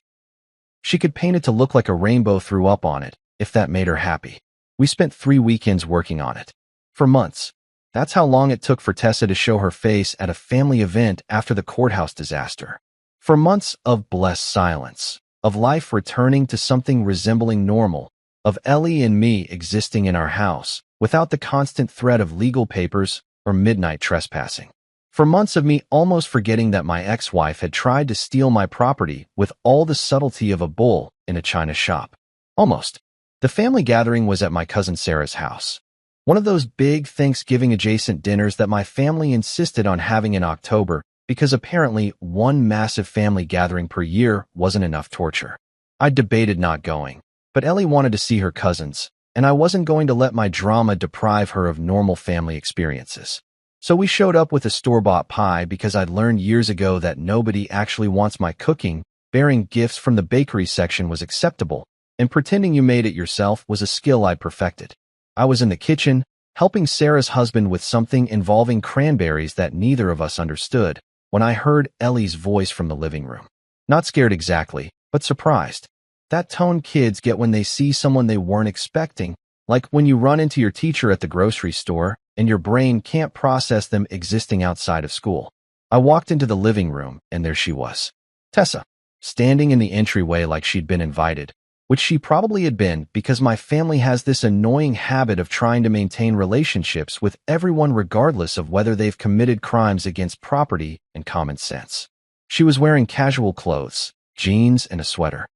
She could paint it to look like a rainbow threw up on it, if that made her happy. We spent 3 weekends working on it. For months. That's how long it took for Tessa to show her face at a family event after the courthouse disaster. For months of blessed silence, of life returning to something resembling normal, of Ellie and me existing in our house, without the constant threat of legal papers or midnight trespassing. For months of me almost forgetting that my ex-wife had tried to steal my property with all the subtlety of a bull in a china shop. Almost. The family gathering was at my cousin Sarah's house. One of those big Thanksgiving-adjacent dinners that my family insisted on having in October because apparently one massive family gathering per year wasn't enough torture. I debated not going, but Ellie wanted to see her cousins, and I wasn't going to let my drama deprive her of normal family experiences. So we showed up with a store-bought pie because I'd learned years ago that nobody actually wants my cooking, bearing gifts from the bakery section was acceptable, and pretending you made it yourself was a skill I'd perfected. I was in the kitchen, helping Sarah's husband with something involving cranberries that neither of us understood, when I heard Ellie's voice from the living room. Not scared exactly, but surprised. That tone kids get when they see someone they weren't expecting, like when you run into your teacher at the grocery store and your brain can't process them existing outside of school. I walked into the living room, and there she was. Tessa, standing in the entryway like she'd been invited, which she probably had been because my family has this annoying habit of trying to maintain relationships with everyone regardless of whether they've committed crimes against property and common sense. She was wearing casual clothes, jeans and a sweater.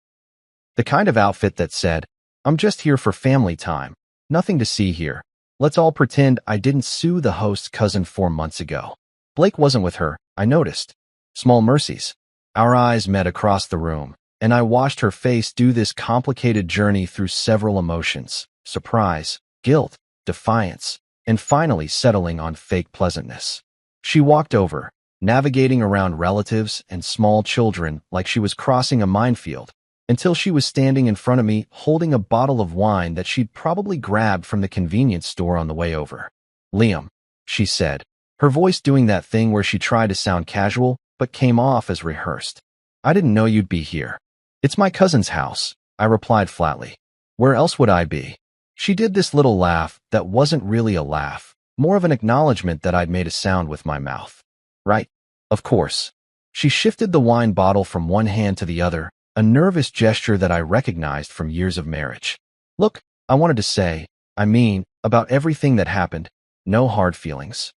The kind of outfit that said, "I'm just here for family time. Nothing to see here. Let's all pretend I didn't sue the host's cousin 4 months ago." Blake wasn't with her, I noticed. Small mercies. Our eyes met across the room, and I watched her face do this complicated journey through several emotions: surprise, guilt, defiance, and finally settling on fake pleasantness. She walked over, navigating around relatives and small children like she was crossing a minefield, until she was standing in front of me holding a bottle of wine that she'd probably grabbed from the convenience store on the way over. "Liam," she said, her voice doing that thing where she tried to sound casual but came off as rehearsed. "I didn't know you'd be here." "It's my cousin's house," I replied flatly. "Where else would I be?" She did this little laugh that wasn't really a laugh, more of an acknowledgement that I'd made a sound with my mouth. "Right. Of course." She shifted the wine bottle from one hand to the other, a nervous gesture that I recognized from years of marriage. "Look, I wanted to say, about everything that happened, no hard feelings."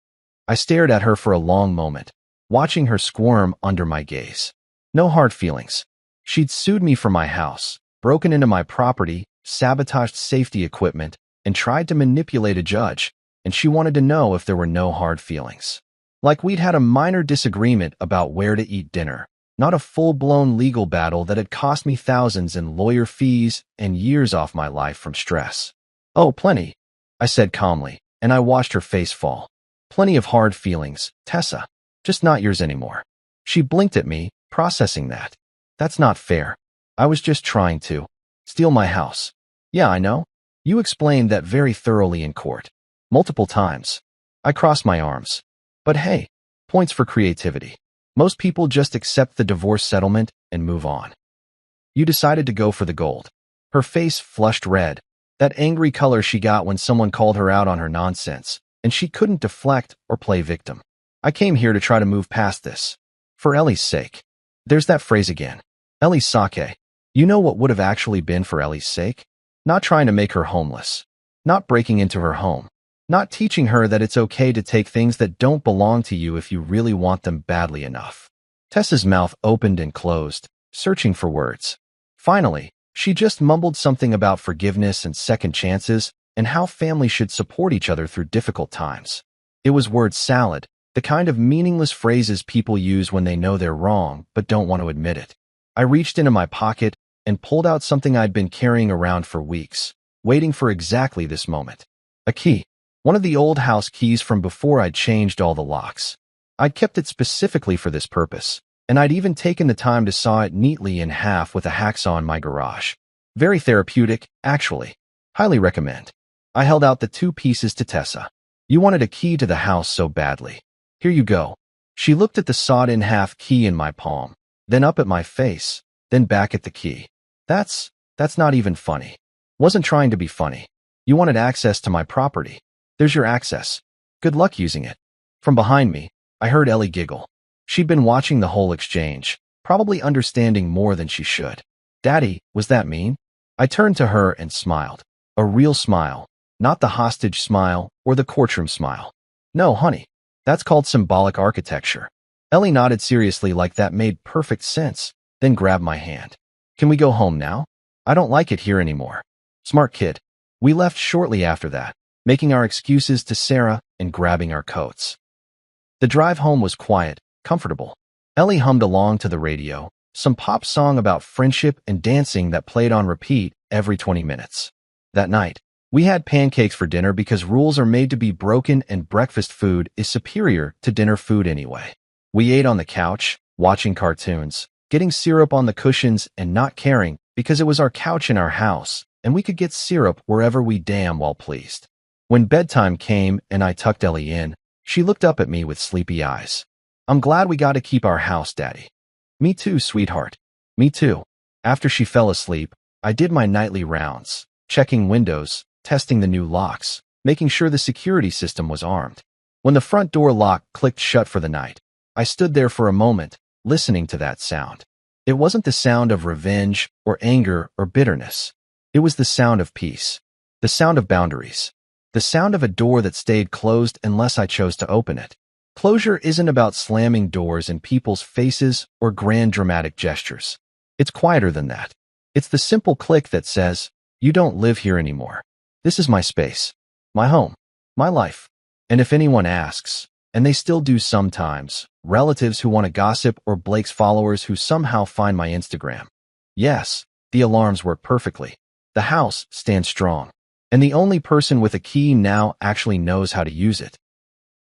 I stared at her for a long moment, watching her squirm under my gaze. No hard feelings. She'd sued me for my house, broken into my property, sabotaged safety equipment, and tried to manipulate a judge, and she wanted to know if there were no hard feelings. Like we'd had a minor disagreement about where to eat dinner, not a full-blown legal battle that had cost me thousands in lawyer fees and years off my life from stress. "Oh, plenty," I said calmly, and I watched her face fall. "Plenty of hard feelings, Tessa. Just not yours anymore." She blinked at me, processing that. "That's not fair. I was just trying to steal my house." "Yeah, I know. You explained that very thoroughly in court. Multiple times." I crossed my arms. "But hey, points for creativity. Most people just accept the divorce settlement and move on. You decided to go for the gold." Her face flushed red, that angry color she got when someone called her out on her nonsense, and she couldn't deflect or play victim. "I came here to try to move past this. For Ellie's sake." There's that phrase again. Ellie's sake. You know what would have actually been for Ellie's sake? Not trying to make her homeless. Not breaking into her home. Not teaching her that it's okay to take things that don't belong to you if you really want them badly enough. Tessa's mouth opened and closed, searching for words. Finally, she just mumbled something about forgiveness and second chances and how families should support each other through difficult times. It was word salad, the kind of meaningless phrases people use when they know they're wrong but don't want to admit it. I reached into my pocket and pulled out something I'd been carrying around for weeks, waiting for exactly this moment. A key. One of the old house keys from before I'd changed all the locks. I'd kept it specifically for this purpose, and I'd even taken the time to saw it neatly in half with a hacksaw in my garage. Very therapeutic, actually. Highly recommend. I held out the 2 pieces to Tessa. "You wanted a key to the house so badly. Here you go." She looked at the sawed-in-half key in my palm, then up at my face, then back at the key. That's not even funny." "Wasn't trying to be funny. You wanted access to my property. There's your access. Good luck using it." From behind me, I heard Ellie giggle. She'd been watching the whole exchange, probably understanding more than she should. Daddy, was that mean? I turned to her and smiled. A real smile, not the hostage smile or the courtroom smile. No, honey, that's called symbolic architecture. Ellie nodded seriously like that made perfect sense, then grabbed my hand. Can we go home now? I don't like it here anymore. Smart kid. We left shortly after that, making our excuses to Sarah and grabbing our coats. The drive home was quiet, comfortable. Ellie hummed along to the radio, some pop song about friendship and dancing that played on repeat every 20 minutes. That night, we had pancakes for dinner because rules are made to be broken and breakfast food is superior to dinner food anyway. We ate on the couch, watching cartoons, getting syrup on the cushions and not caring because it was our couch in our house and we could get syrup wherever we damn well pleased. When bedtime came and I tucked Ellie in, she looked up at me with sleepy eyes. I'm glad we got to keep our house, Daddy. Me too, sweetheart. Me too. After she fell asleep, I did my nightly rounds, checking windows, testing the new locks, making sure the security system was armed. When the front door lock clicked shut for the night, I stood there for a moment, listening to that sound. It wasn't the sound of revenge or anger or bitterness. It was the sound of peace, the sound of boundaries, the sound of a door that stayed closed unless I chose to open it. Closure isn't about slamming doors in people's faces or grand dramatic gestures. It's quieter than that. It's the simple click that says, you don't live here anymore. This is my space, my home, my life. And if anyone asks, and they still do sometimes, relatives who want to gossip or Blake's followers who somehow find my Instagram. Yes, the alarms work perfectly. The house stands strong. And the only person with a key now actually knows how to use it.